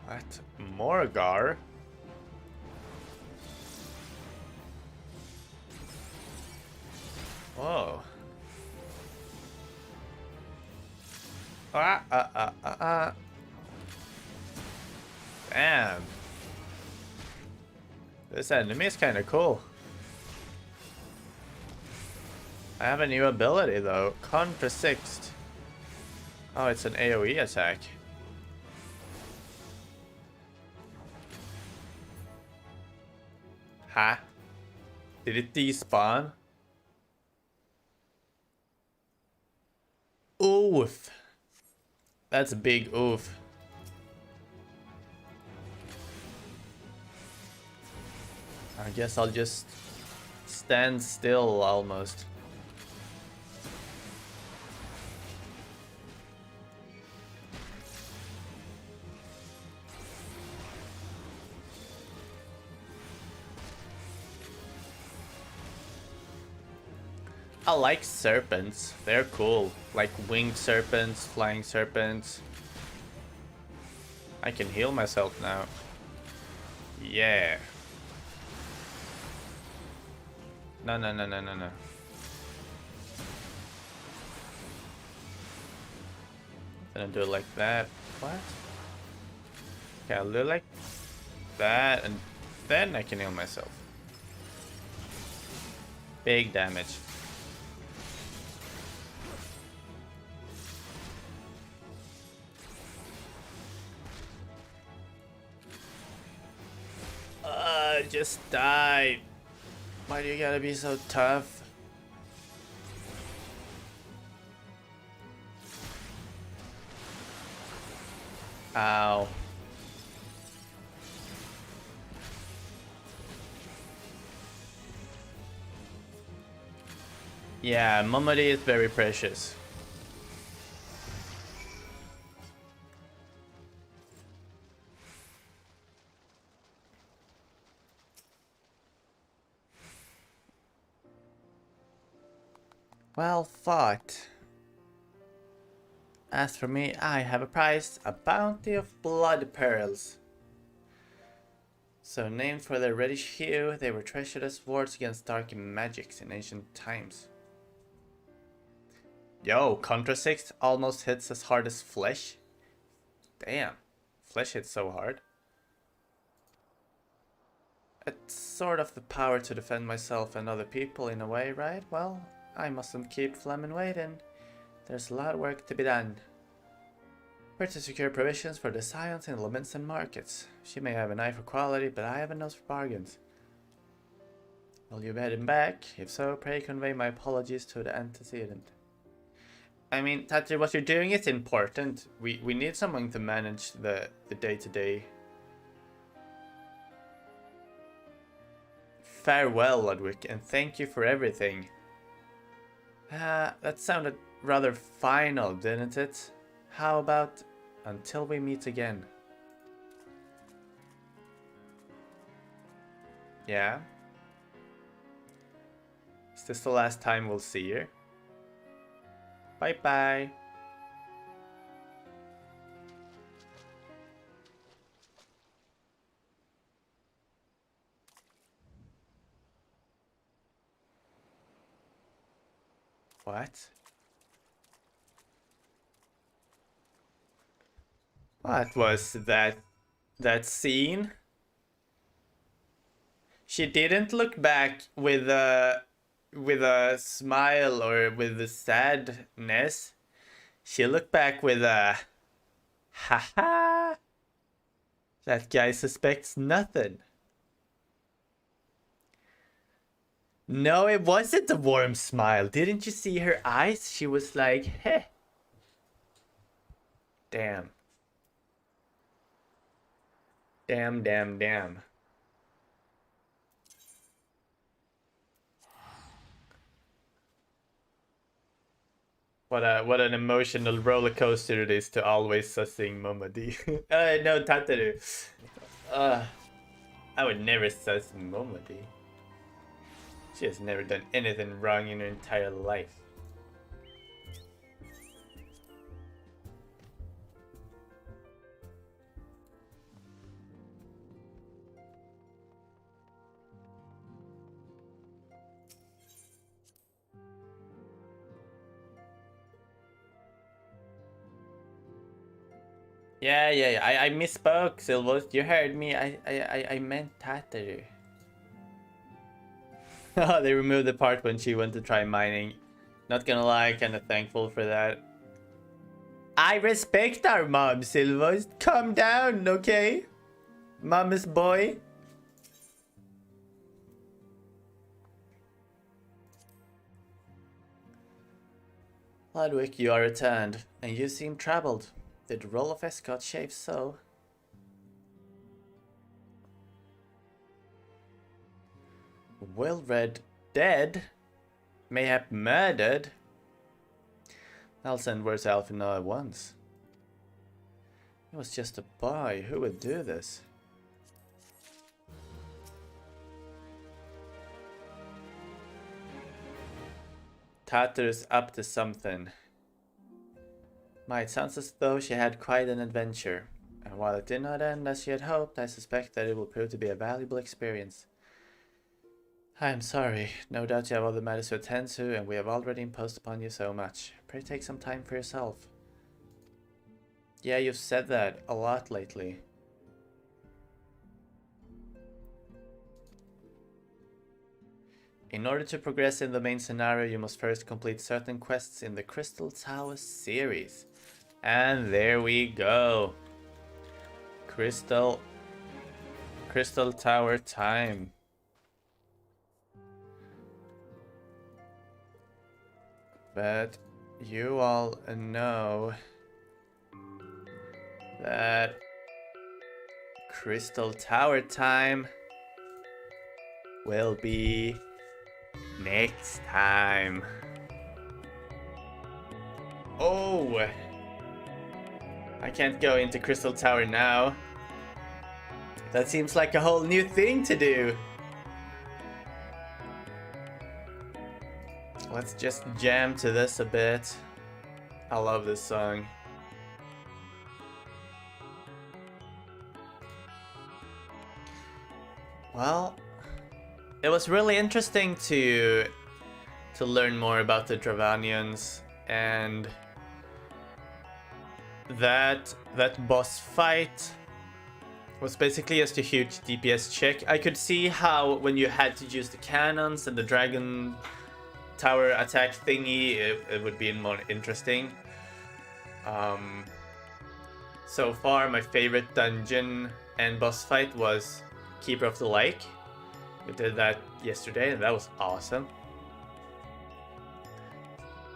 What? Morgar? Whoa. Damn. This enemy is kind of cool. I have a new ability though. Contra 6. Oh, it's an AoE attack. Huh? Did it despawn? Oof. That's a big oof. I guess I'll just stand still almost. I like serpents. They're cool. Like winged serpents, flying serpents. I can heal myself now. Yeah. No, no, no, no, no, no. Then I do it like that. What? Okay, I'll do it like that, and then I can heal myself. Big damage. Just die. Why do you gotta be so tough? Ow. Yeah, Momody is very precious. Well fought. As for me, I have a prize, a bounty of blood pearls. So named for their reddish hue, they were treasured as wards against dark magics in ancient times. Yo, Contra 6 almost hits as hard as Flesh. Damn, Flesh hits so hard. It's sort of the power to defend myself and other people in a way, right? Well, I mustn't keep Fleming waiting. There's a lot of work to be done. Where to secure provisions for the scions in laments and markets. She may have an eye for quality, but I have a nose for bargains. Will you be heading back? If so, pray convey my apologies to the antecedent. I mean, Tatri, what you're doing is important. We need someone to manage the day-to-day. Farewell, Ludwig, and thank you for everything. That sounded rather final, didn't it? How about until we meet again? Yeah? Is this the last time we'll see her? Bye-bye. What? What was that scene? She didn't look back with a smile or with a sadness. She looked back with a haha. That guy suspects nothing. No, it wasn't a warm smile. Didn't you see her eyes? She was like, heh. Damn. Damn, damn, damn. What an emotional roller coaster it is to always sussing Momodi. No, Tataru. I would never suss Momodi. She has never done anything wrong in her entire life. Yeah. I misspoke, Silvos. You heard me. I meant Tataru. They removed the part when she went to try mining. Not gonna lie, kinda thankful for that. I respect our mom, Silvos. Calm down, okay? Mama's boy. Ludwig, you are returned, and you seem troubled. Did the role of escort shave so? Well-read dead? Mayhap murdered? I'll send word to Alphina at once. He was just a boy. Who would do this? Tataru's up to something. It sounds as though she had quite an adventure. And while it did not end as she had hoped, I suspect that it will prove to be a valuable experience. I am sorry. No doubt you have other matters to attend to, and we have already imposed upon you so much. Pray take some time for yourself. Yeah, you've said that a lot lately. In order to progress in the main scenario, you must first complete certain quests in the Crystal Tower series. And there we go. Crystal Tower time. But you all know that Crystal Tower time will be next time. Oh! I can't go into Crystal Tower now. That seems like a whole new thing to do. Let's just jam to this a bit. I love this song. Well, it was really interesting to learn more about the Dravanians, and that boss fight was basically just a huge DPS check. I could see how when you had to use the cannons and the dragon tower attack thingy, it would be more interesting. So far, my favorite dungeon and boss fight was Keeper of the Lake. We did that yesterday, and that was awesome.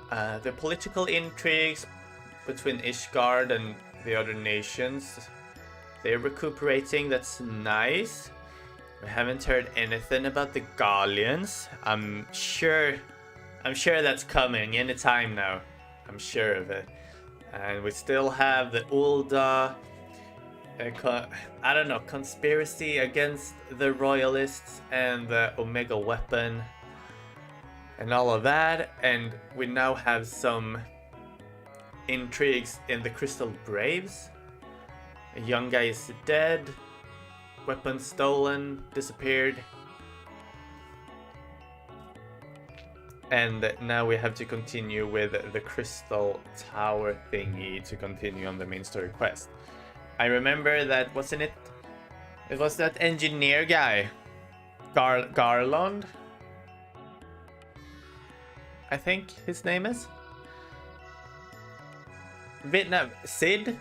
The political intrigues between Ishgard and the other nations, they're recuperating. That's nice. We haven't heard anything about the Gallians. I'm sure that's coming anytime now. I'm sure of it. And we still have the Ulda, I don't know, conspiracy against the royalists and the Omega weapon and all of that. And we now have some intrigues in the Crystal Braves. A young guy is dead, weapon stolen, disappeared. And now we have to continue with the Crystal Tower thingy to continue on the main story quest. I remember that, wasn't it? It was that engineer guy. Garland? I think his name is? Vietnam. Sid?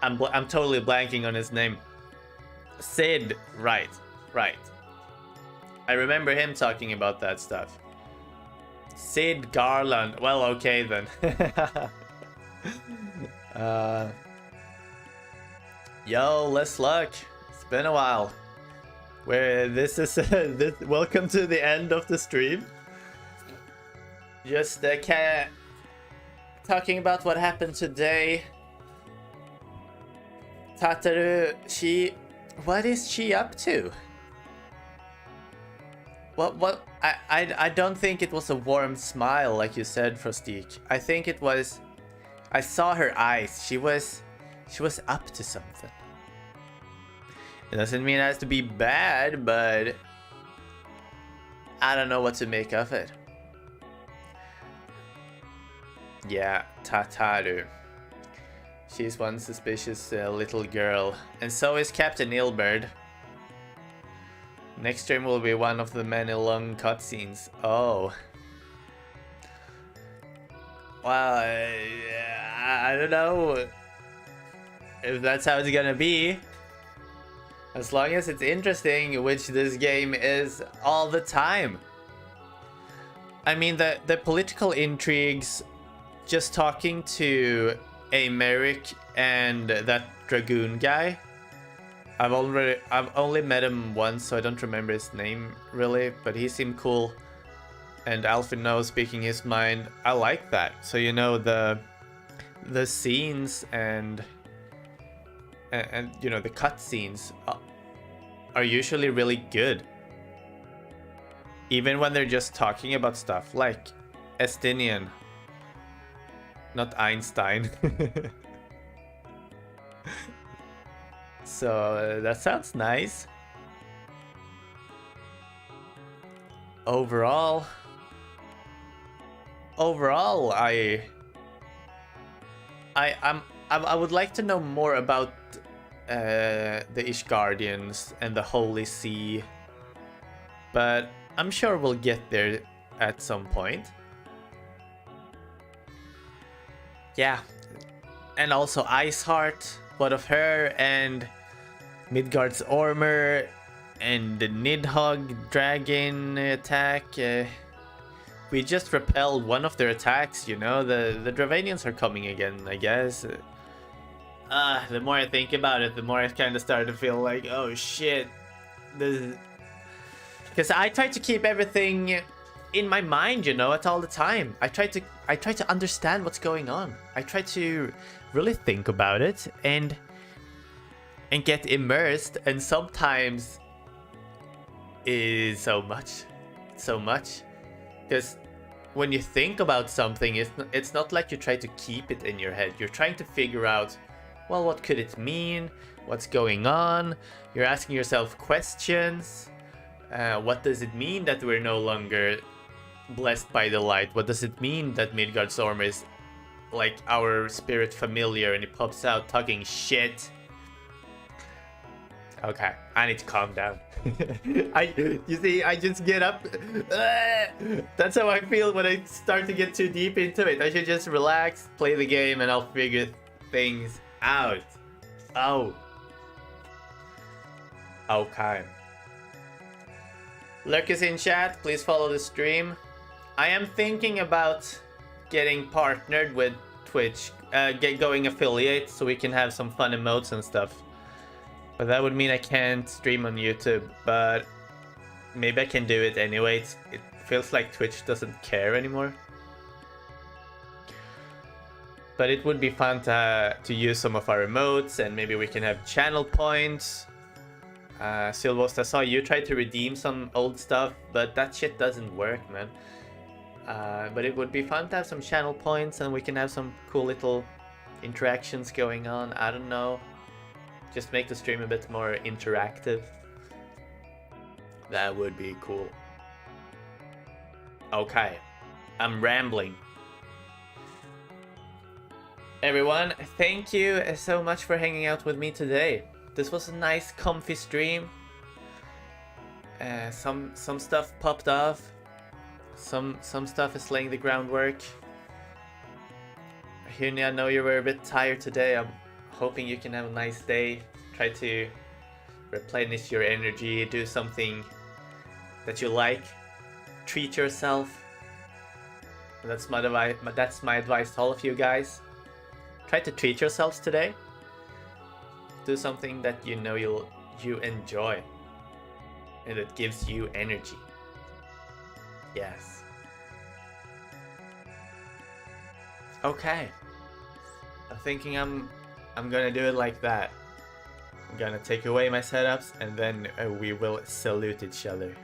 I'm totally blanking on his name. Sid. Right. I remember him talking about that stuff. Sid Garland. Well, okay then. Yo, let's luck. It's been a while. This is welcome to the end of the stream. Just talking about what happened today. Tataru, what is she up to? What I don't think it was a warm smile like you said, Frostique. I think it was, I saw her eyes. She was up to something. It doesn't mean it has to be bad, but I don't know what to make of it. Yeah, Tataru. She's one suspicious little girl. And so is Captain Ilberd. Next stream will be one of the many long cutscenes. Oh. Well, I don't know if that's how it's gonna be. As long as it's interesting, which this game is all the time. I mean, the political intrigues just talking to Americ and that Dragoon guy. I've only met him once, so I don't remember his name really, but he seemed cool. And Alfred knows speaking his mind. I like that. So you know the scenes and you know the cutscenes are usually really good. Even when they're just talking about stuff like Estinian, not Einstein. So that sounds nice. Overall, I would like to know more about the Ishgardians and the Holy See, but I'm sure we'll get there at some point. Yeah, and also Iceheart, what of her, and Midgard's armor, and the Nidhogg dragon attack. We just repelled one of their attacks, you know. The Dravanians are coming again, I guess. The more I think about it, the more I kind of start to feel like, oh shit, this. Because I try to keep everything in my mind, you know, at all the time. I try to understand what's going on. I try to really think about it and get immersed, and sometimes is so much. Because when you think about something, it's not like you try to keep it in your head. You're trying to figure out, well, what could it mean? What's going on? You're asking yourself questions. What does it mean that we're no longer blessed by the light? What does it mean that Midgard's armor is like our spirit familiar and it pops out talking shit? Okay, I need to calm down. You see, I just get up. That's how I feel when I start to get too deep into it. I should just relax, play the game, and I'll figure things out. Oh. Okay. Lurk is in chat. Please follow the stream. I am thinking about getting partnered with Twitch, going affiliate, so we can have some fun emotes and stuff. But that would mean I can't stream on YouTube, but maybe I can do it anyway. It feels like Twitch doesn't care anymore. But it would be fun to use some of our emotes, and maybe we can have channel points. Silvost, I saw you try to redeem some old stuff, but that shit doesn't work, man. But it would be fun to have some channel points, and we can have some cool little interactions going on. I don't know. Just make the stream a bit more interactive. That would be cool. Okay, I'm rambling. Everyone, thank you so much for hanging out with me today. This was a nice, comfy stream. Some stuff popped off. Some stuff is laying the groundwork. Hyunia, I know you were a bit tired today. I'm hoping you can have a nice day. Try to replenish your energy. Do something that you like. Treat yourself. That's my advice to all of you guys. Try to treat yourselves today. Do something that you know you enjoy and that gives you energy. Yes. Okay. I'm thinking I'm gonna do it like that. I'm gonna take away my setups, and then we will salute each other.